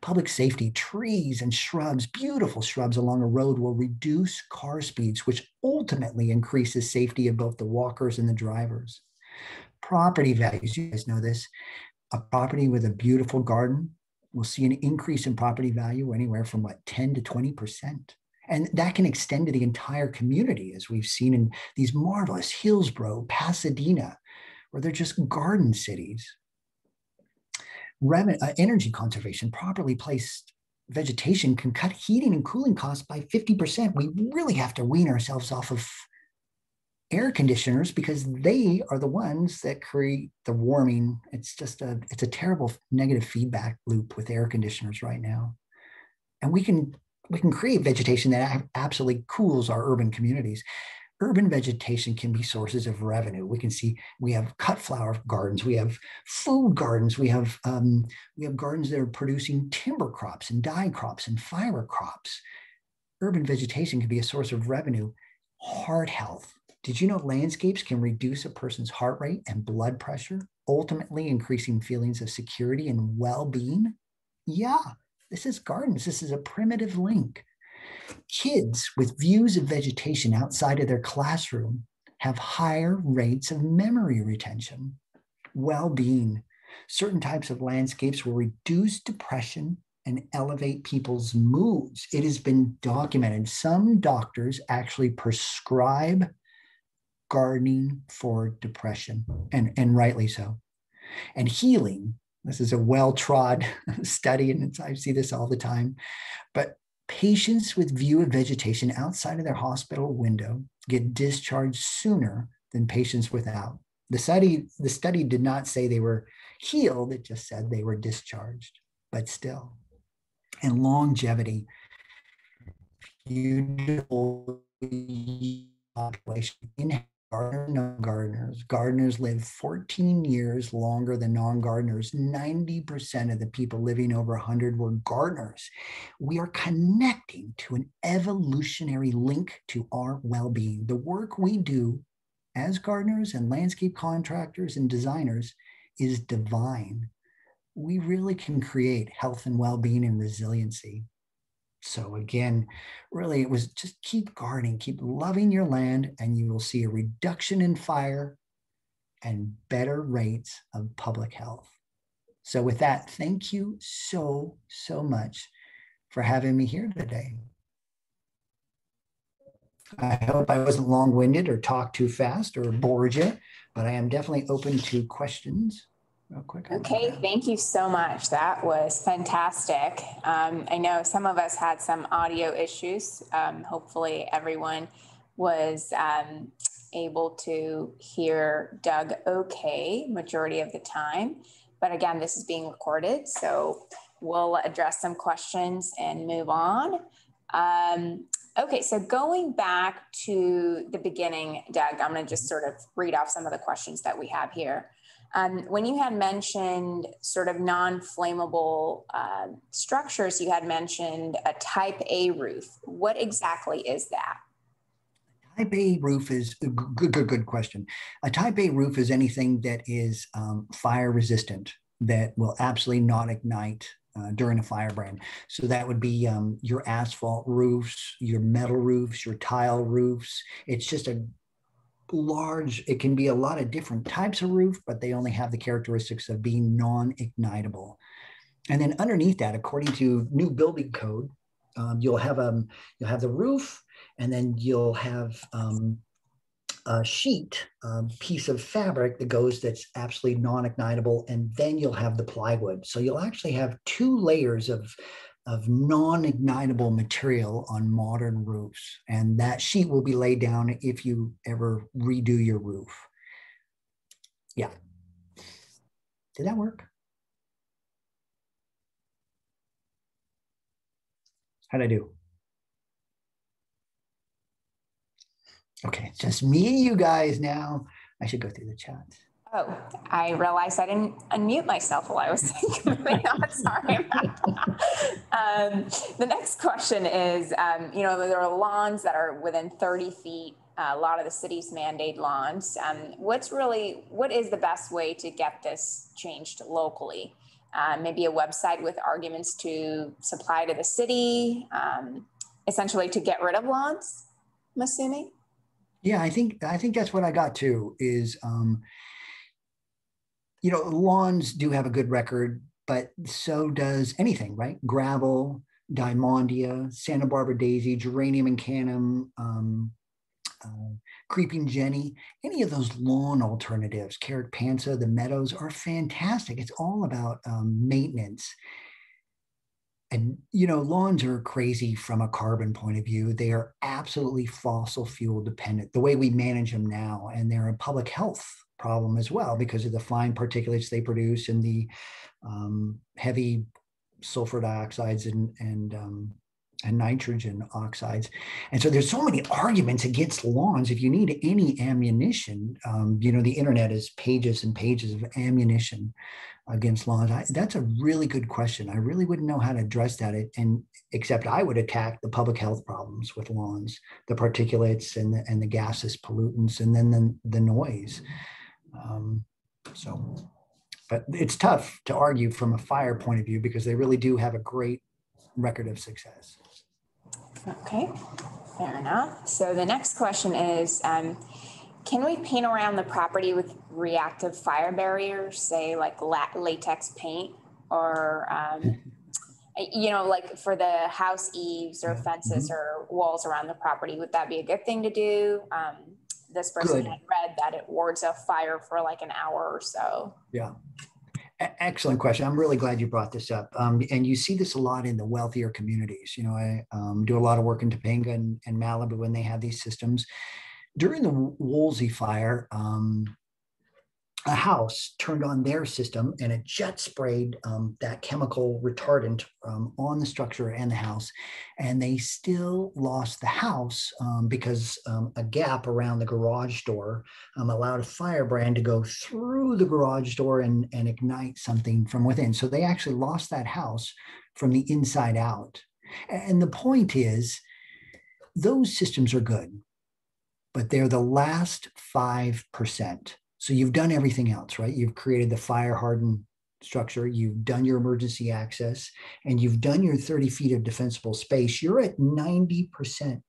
Public safety, trees and shrubs, beautiful shrubs along a road will reduce car speeds, which ultimately increases safety of both the walkers and the drivers. Property values, you guys know this. A property with a beautiful garden will see an increase in property value anywhere from 10 to 20%. And that can extend to the entire community, as we've seen in these marvelous Hillsborough, Pasadena, where they're just garden cities. Energy conservation, properly placed vegetation can cut heating and cooling costs by 50%. We really have to wean ourselves off of air conditioners because they are the ones that create the warming. It's a terrible negative feedback loop with air conditioners right now. And we can create vegetation that absolutely cools our urban communities. Urban vegetation can be sources of revenue. We have cut flower gardens, we have food gardens, we have gardens that are producing timber crops and dye crops and fiber crops. Urban vegetation can be a source of revenue. Heart health. Did you know landscapes can reduce a person's heart rate and blood pressure, ultimately increasing feelings of security and well-being? Yeah, this is gardens. This is a primitive link. Kids with views of vegetation outside of their classroom have higher rates of memory retention, well-being. Certain types of landscapes will reduce depression and elevate people's moods. It has been documented. Some doctors actually prescribe gardening for depression, and rightly so. And healing. This is a well-trod study, and I see this all the time. But patients with view of vegetation outside of their hospital window get discharged sooner than patients without. The study did not say they were healed, it just said they were discharged, but still. And longevity, beautiful population in non-gardeners. Gardeners live 14 years longer than non-gardeners. 90% of the people living over 100 were gardeners. We are connecting to an evolutionary link to our well-being. The work we do as gardeners and landscape contractors and designers is divine. We really can create health and well-being and resiliency. So again, really, it was just keep gardening, keep loving your land, and you will see a reduction in fire and better rates of public health. So with that, thank you so, so much for having me here today. I hope I wasn't long-winded or talked too fast or bored you, but I am definitely open to questions. Real quick. Okay, thank you so much. That was fantastic. I know some of us had some audio issues. Hopefully everyone was able to hear Doug okay majority of the time. But again, this is being recorded, so we'll address some questions and move on. Okay, so going back to the beginning, Doug, I'm going to just sort of read off some of the questions that we have here. When you had mentioned sort of non-flammable structures, you had mentioned a type A roof. What exactly is that? Type A roof is a good question. A type A roof is anything that is fire resistant, that will absolutely not ignite during a firebrand. So that would be your asphalt roofs, your metal roofs, your tile roofs. It's just a large, it can be a lot of different types of roof, but they only have the characteristics of being non-ignitable. And then underneath that, according to new building code, you'll have the roof, and then you'll have a sheet, piece of fabric that goes that's absolutely non-ignitable, and then you'll have the plywood. So you'll actually have two layers of non-ignitable material on modern roofs, and that sheet will be laid down if you ever redo your roof. Yeah. Did that work? How'd I do? Okay, it's just me and you guys now. I should go through the chat. Oh, I realized I didn't unmute myself while I was thinking. Sorry about that. The next question is, there are lawns that are within 30 feet. A lot of the cities mandate lawns. What is the best way to get this changed locally? Maybe a website with arguments to supply to the city, essentially to get rid of lawns, I'm assuming? Yeah, I think that's what I got too, is lawns do have a good record, but so does anything, right? Gravel, Diamondia, Santa Barbara daisy, geranium and canum, creeping jenny, any of those lawn alternatives, carrot pansa, the meadows are fantastic. It's all about maintenance. And, lawns are crazy from a carbon point of view. They are absolutely fossil fuel dependent, the way we manage them now. And they're a public health problem as well because of the fine particulates they produce and the heavy sulfur dioxides and nitrogen oxides. And so there's so many arguments against lawns. If you need any ammunition, the internet is pages and pages of ammunition against lawns. That's a really good question. I really wouldn't know how to address that, except I would attack the public health problems with lawns, the particulates and the gaseous pollutants, and then the noise. But it's tough to argue from a fire point of view because they really do have a great record of success. Okay, fair enough. So the next question is, can we paint around the property with reactive fire barriers, say like latex paint, or, like for the house eaves or fences or walls around the property? Would that be a good thing to do? This person had read that it wards off fire for like an hour or so. Yeah. Excellent question. I'm really glad you brought this up. And you see this a lot in the wealthier communities. I do a lot of work in Topanga and Malibu when they have these systems. During the Woolsey fire, a house turned on their system and it jet sprayed that chemical retardant on the structure and the house. And they still lost the house because a gap around the garage door allowed a firebrand to go through the garage door and ignite something from within. So they actually lost that house from the inside out. And the point is, those systems are good, but they're the last 5%. So you've done everything else, right? You've created the fire hardened structure, you've done your emergency access, and you've done your 30 feet of defensible space. You're at 90%.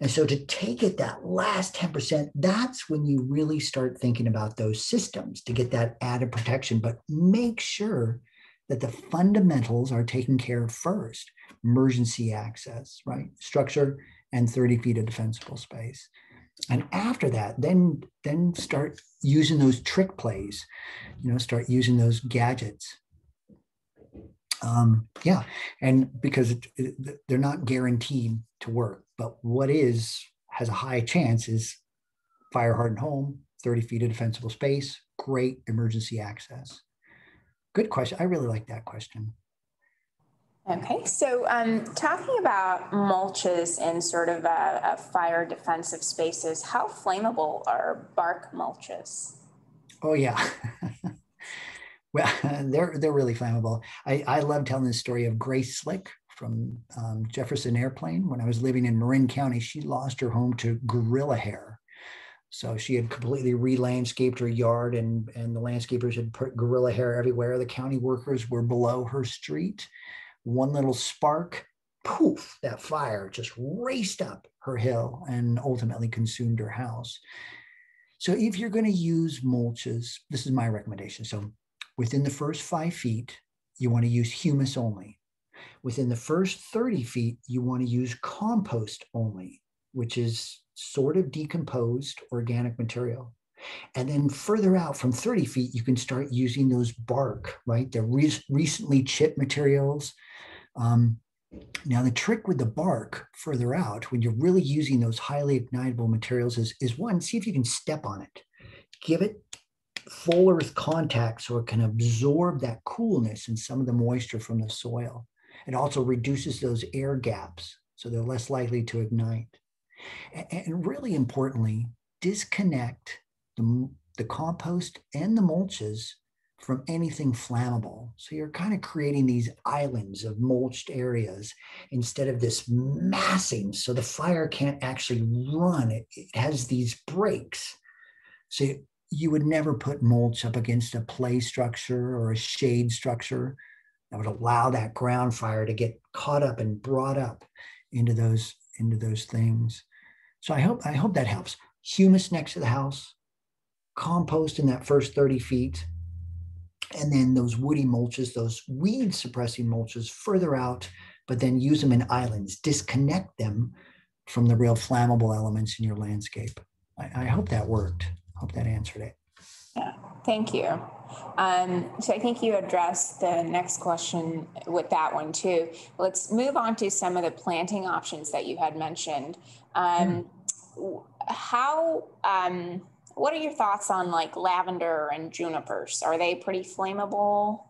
And so to take it that last 10%, that's when you really start thinking about those systems to get that added protection. But make sure that the fundamentals are taken care of first. Emergency access, right? Structure and 30 feet of defensible space. And after that, then start using those trick plays, start using those gadgets. And because they're not guaranteed to work, but what has a high chance is fire hardened home, 30 feet of defensible space, great emergency access. Good question. I really like that question. Okay, so talking about mulches in sort of a fire defensive spaces, how flammable are bark mulches? Oh yeah, well they're really flammable. I love telling the story of Grace Slick from Jefferson Airplane. When I was living in Marin County, she lost her home to gorilla hair. So she had completely re-landscaped her yard, and the landscapers had put gorilla hair everywhere. The county workers were below her street. One little spark, poof, that fire just raced up her hill and ultimately consumed her house. So if you're going to use mulches, this is my recommendation. So within the first 5 feet, you want to use humus only. Within the first 30 feet, you want to use compost only, which is sort of decomposed organic material. And then further out from 30 feet, you can start using those bark, right? The recently chipped materials. Now, the trick with the bark further out, when you're really using those highly ignitable materials, is one, see if you can step on it. Give it full earth contact so it can absorb that coolness and some of the moisture from the soil. It also reduces those air gaps, so they're less likely to ignite. And really importantly, disconnect the compost and the mulches from anything flammable. So you're kind of creating these islands of mulched areas instead of this massing. So the fire can't actually run. It has these breaks. So you would never put mulch up against a play structure or a shade structure that would allow that ground fire to get caught up and brought up into those things. So I hope that helps. Humus next to the house, compost in that first 30 feet, and then those woody mulches, those weed suppressing mulches further out, but then use them in islands, disconnect them from the real flammable elements in your landscape. I hope that worked. I hope that answered it. Yeah, thank you. So I think you addressed the next question with that one too. Let's move on to some of the planting options that you had mentioned. What are your thoughts on like lavender and junipers? Are they pretty flammable?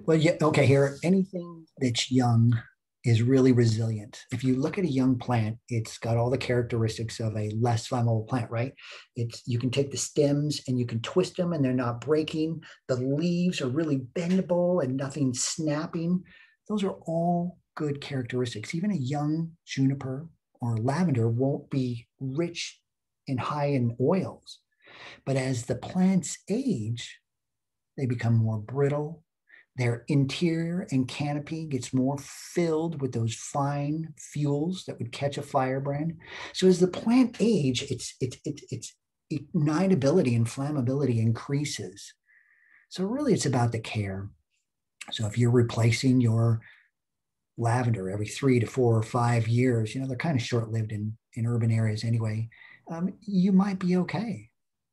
Well, yeah, okay, here, anything that's young is really resilient. If you look at a young plant, it's got all the characteristics of a less flammable plant, right? You can take the stems and you can twist them and they're not breaking. The leaves are really bendable and nothing snapping. Those are all good characteristics. Even a young juniper or lavender won't be rich and high in oils. But as the plants age, they become more brittle. Their interior and canopy gets more filled with those fine fuels that would catch a firebrand. So as the plant age, its ignitability and flammability increases. So really it's about the care. So if you're replacing your lavender every 3 to 4 or 5 years, they're kind of short-lived in urban areas anyway, you might be okay,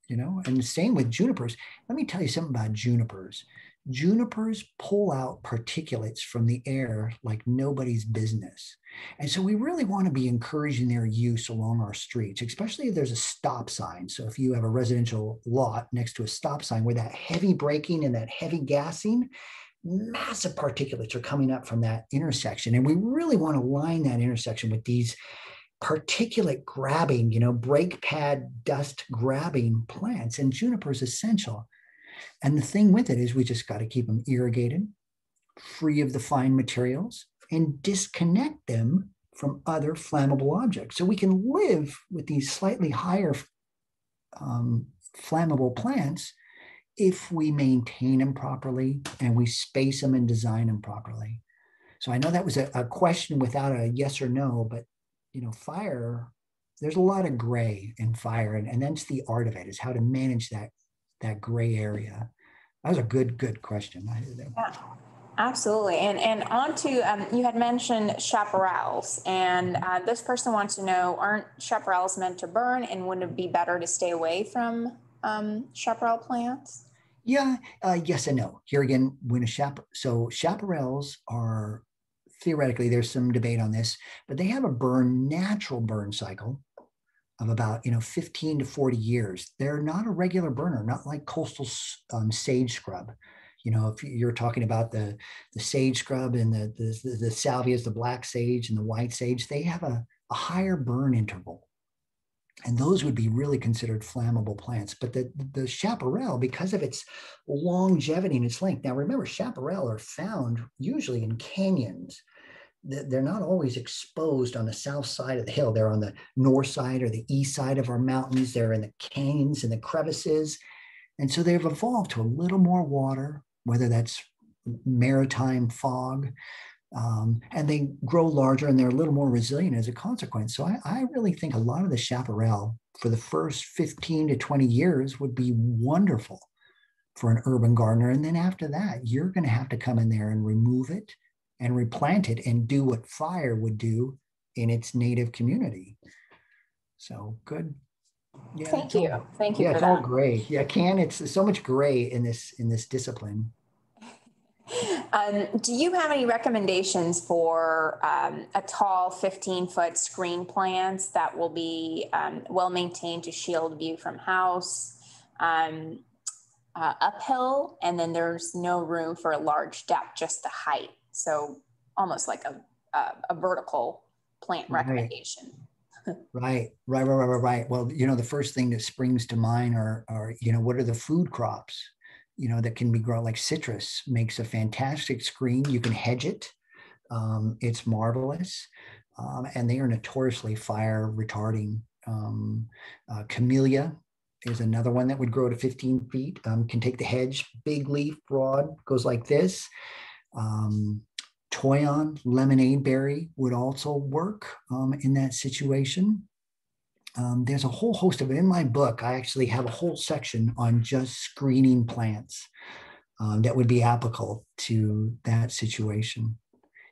and the same with junipers. Let me tell you something about junipers. Junipers pull out particulates from the air like nobody's business. And so we really want to be encouraging their use along our streets, especially if there's a stop sign. So if you have a residential lot next to a stop sign where that heavy braking and that heavy gassing, massive particulates are coming up from that intersection. And we really want to line that intersection with these particulate grabbing, brake pad dust grabbing plants. And juniper is essential. And the thing with it is we just got to keep them irrigated, free of the fine materials, and disconnect them from other flammable objects. So we can live with these slightly higher flammable plants if we maintain them properly and we space them and design them properly. So I know that was a question without a yes or no, but fire, there's a lot of gray in fire, and that's the art of it, is how to manage that gray area. That was a good question. Yeah, absolutely. And on to, you had mentioned chaparrals, and this person wants to know, aren't chaparrals meant to burn, and wouldn't it be better to stay away from chaparral plants? Yeah, yes and no. Here again, so chaparrals are, theoretically, there's some debate on this, but they have a natural burn cycle of about 15 to 40 years. They're not a regular burner, not like coastal sage scrub. If you're talking about the sage scrub and the salvias, the black sage and the white sage, they have a higher burn interval. And those would be really considered flammable plants. But the chaparral, because of its longevity and its length, now remember, chaparral are found usually in canyons. they're not always exposed on the south side of the hill. They're on the north side or the east side of our mountains. They're in the canyons and the crevices. And so they've evolved to a little more water, whether that's maritime fog, and they grow larger and they're a little more resilient as a consequence. So I really think a lot of the chaparral for the first 15 to 20 years would be wonderful for an urban gardener. And then after that, you're going to have to come in there and remove it and replant it and do what fire would do in its native community. So good. Yeah, Thank you. Thank you. Yeah, for it's that. all gray. Yeah, it's so much gray in this discipline. Do you have any recommendations for a tall 15-foot screen plants that will be well maintained to shield view from house, uphill, and then there's no room for a large depth, just the height? So almost like a vertical plant recommendation. Right. Well, the first thing that springs to mind are what are the food crops, that can be grown? Like citrus makes a fantastic screen. You can hedge it. It's marvelous. And they are notoriously fire retarding. Camellia is another one that would grow to 15 feet, can take the hedge, big leaf, broad, goes like this. Toyon, lemonade berry would also work in that situation. There's a whole host of it. In my book, I actually have a whole section on just screening plants that would be applicable to that situation.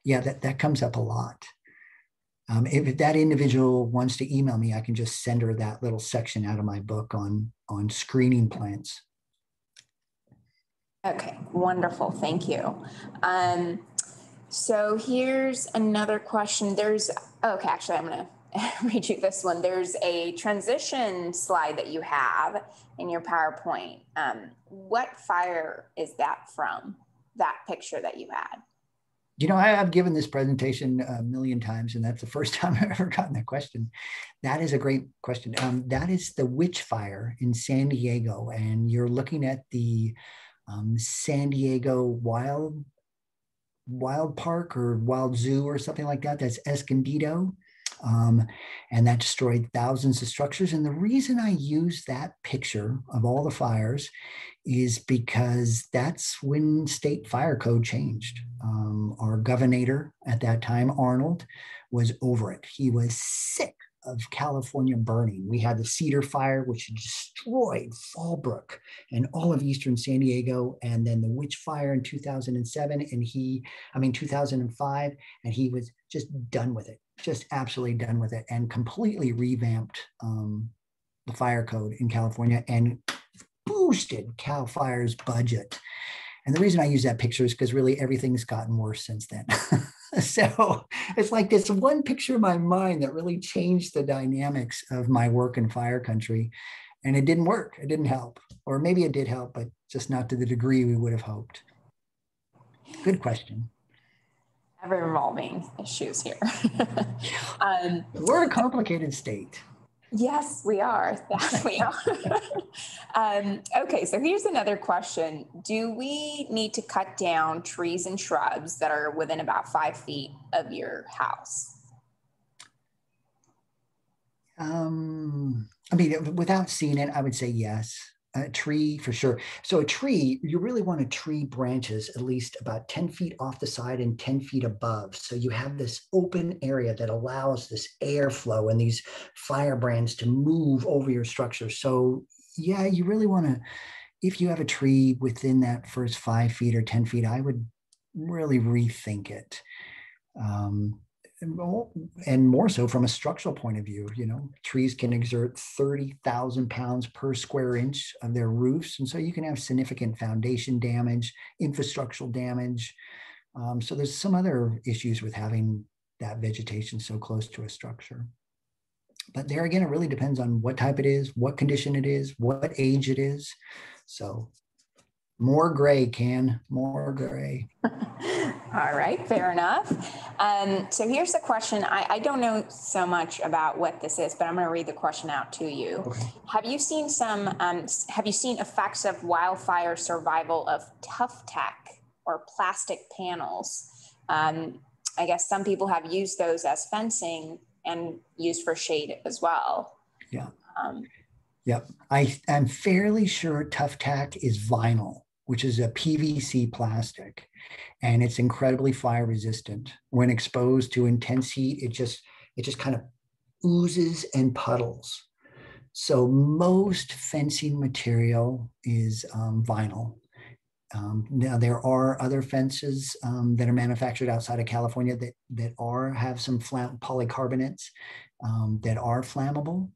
Yeah, that comes up a lot. If that individual wants to email me, I can just send her that little section out of my book on screening plants. Okay, wonderful. Thank you. So here's another question. Actually, I'm going to read you this one. There's a transition slide that you have in your PowerPoint. What fire is that from, that picture that you had? I've given this presentation a million times, and that's the first time I've ever gotten that question. That is a great question. That is the Witch Fire in San Diego, and you're looking at the San Diego Wild Park or Wild Zoo or something like that. That's Escondido. And that destroyed thousands of structures. And the reason I use that picture of all the fires is because that's when state fire code changed. Our governor at that time, Arnold, was over it. He was sick of California burning. We had the Cedar Fire, which destroyed Fallbrook and all of eastern San Diego, and then the Witch Fire in 2005, and he was just done with it, just absolutely done with it, and completely revamped the fire code in California and boosted CAL FIRE's budget. And the reason I use that picture is because really everything's gotten worse since then. So it's like this one picture in my mind that really changed the dynamics of my work in fire country. And it didn't work. It didn't help. Or maybe it did help, but just not to the degree we would have hoped. Good question. Ever revolving issues here. We're a complicated state. Yes, we are. Yes, we are. Okay, so here's another question. Do we need to cut down trees and shrubs that are within about 5 feet of your house? Without seeing it, I would say yes. A tree for sure. So a tree, you really want a tree branches at least about 10 feet off the side and 10 feet above. So you have this open area that allows this airflow and these firebrands to move over your structure. So yeah, you really want to, if you have a tree within that first 5 feet or 10 feet, I would really rethink it. And more so from a structural point of view, trees can exert 30,000 pounds per square inch of their roofs. And so you can have significant foundation damage, infrastructural damage. So there's some other issues with having that vegetation so close to a structure. But there again, it really depends on what type it is, what condition it is, what age it is. So more gray, more gray. All right, fair enough. So here's the question. I don't know so much about what this is, but I'm going to read the question out to you. Okay. Have you seen effects of wildfire survival of tough tech or plastic panels I guess some people have used those as fencing and used for shade as well. Yeah. Um, Yep. I'm fairly sure Tough Tack is vinyl, which is a PVC plastic, and it's incredibly fire resistant. When exposed to intense heat, it just kind of oozes and puddles. So most fencing material is vinyl. Now there are other fences that are manufactured outside of California that have some polycarbonates that are flammable.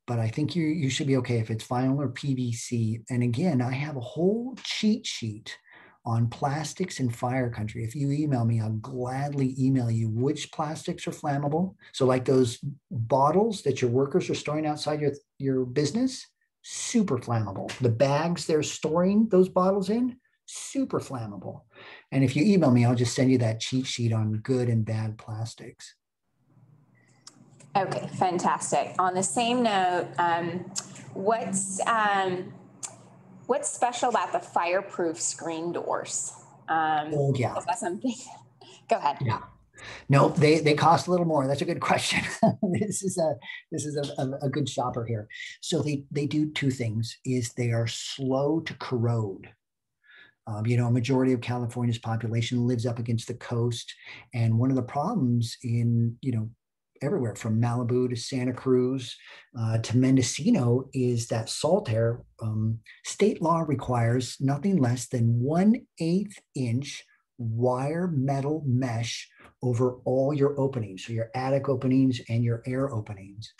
But I think you should be okay if it's vinyl or PVC. And again, I have a whole cheat sheet on plastics in fire country. If you email me, I'll gladly email you which plastics are flammable. So like those bottles that your workers are storing outside your business, super flammable. The bags they're storing those bottles in, super flammable. And if you email me, I'll just send you that cheat sheet on good and bad plastics. Okay, fantastic. On the same note, what's what's special about the fireproof screen doors? Oh yeah. Is that something? Go ahead. Yeah. No, they cost a little more. That's a good question. this is a good shopper here. So they do two things: is they are slow to corrode. A majority of California's population lives up against the coast, and one of the problems in everywhere from Malibu to Santa Cruz to Mendocino is that salt air. State law requires nothing less than 1/8 inch wire metal mesh over all your openings, so your attic openings and your air openings.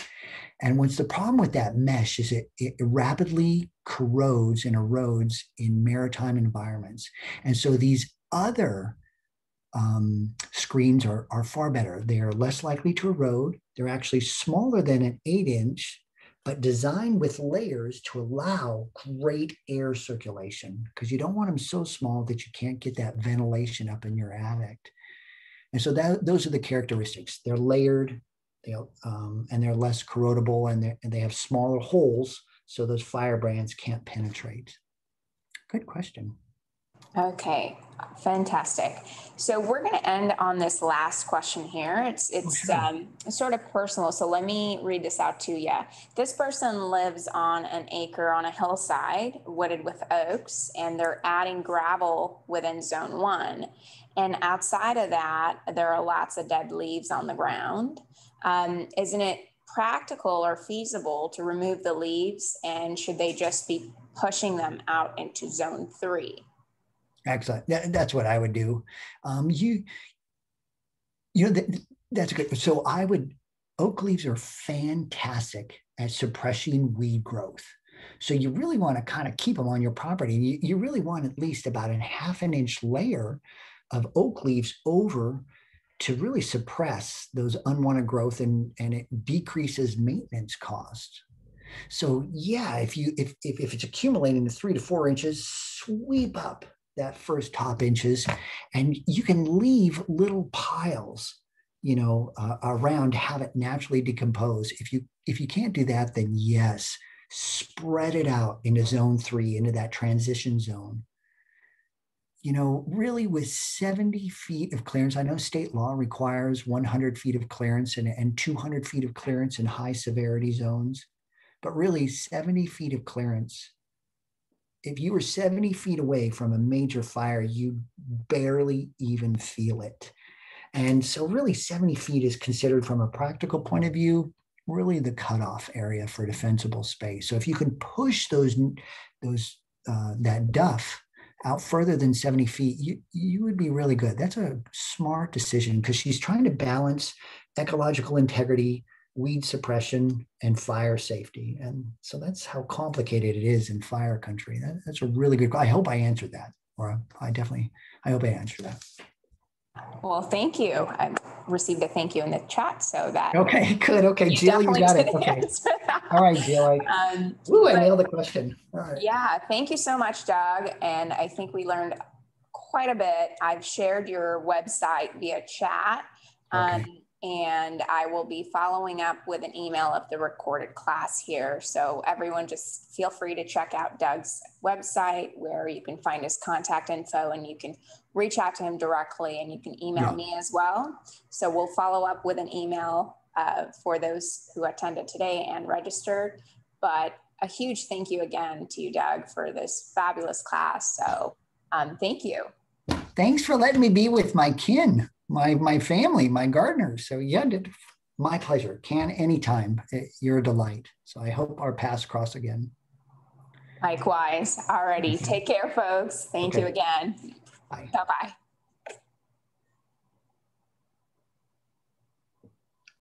And what's the problem with that mesh is it rapidly corrodes and erodes in maritime environments. And so these other screens are far better. They are less likely to erode. They're actually smaller than an 8-inch, but designed with layers to allow great air circulation, because you don't want them so small that you can't get that ventilation up in your attic. And so those are the characteristics. They're layered, and they're less corrodable, and they have smaller holes so those firebrands can't penetrate. Good question. Okay, fantastic. So we're going to end on this last question here. It's Sure. sort of personal. So let me read this out to you. This person lives on an acre on a hillside wooded with oaks, and they're adding gravel within zone 1. And outside of that, there are lots of dead leaves on the ground. Isn't it practical or feasible to remove the leaves, and should they just be pushing them out into zone 3? Excellent. That's what I would do. You know that's good. So oak leaves are fantastic at suppressing weed growth. So you really want to kind of keep them on your property. You really want at least about a 1/2 inch layer of oak leaves over to really suppress those unwanted growth, and it decreases maintenance costs. So yeah, if it's accumulating to 3 to 4 inches, sweep up that first top inches, and you can leave little piles, around, have it naturally decompose. If you can't do that, then yes, spread it out into zone 3, into that transition zone. Really with 70 feet of clearance. I know state law requires 100 feet of clearance and 200 feet of clearance in high severity zones, but really 70 feet of clearance. If you were 70 feet away from a major fire, you barely even feel it. And so really 70 feet is considered, from a practical point of view, really the cutoff area for defensible space. So if you can push that duff out further than 70 feet, you would be really good. That's a smart decision, because she's trying to balance ecological integrity, weed suppression, and fire safety. And so that's how complicated it is in fire country. That's a really good, I hope I answered that, or I hope I answered that. Well, thank you. I received a thank you in the chat, so that. Okay, good. Okay, Jill, you got it. Okay. All right, Jill. I nailed the question. All right. Yeah, thank you so much, Doug. And I think we learned quite a bit. I've shared your website via chat. Okay. and I will be following up with an email of the recorded class here. So everyone just feel free to check out Doug's website where you can find his contact info, and you can reach out to him directly, and you can email me as well. So we'll follow up with an email for those who attended today and registered. But a huge thank you again to you, Doug, for this fabulous class. So thank you. Thanks for letting me be with my kin, my family, my gardeners. So yeah, my pleasure. Can anytime. You're a delight. So I hope our paths cross again. Likewise. Alrighty. Take care, folks. Thank you again. Bye. Bye-bye.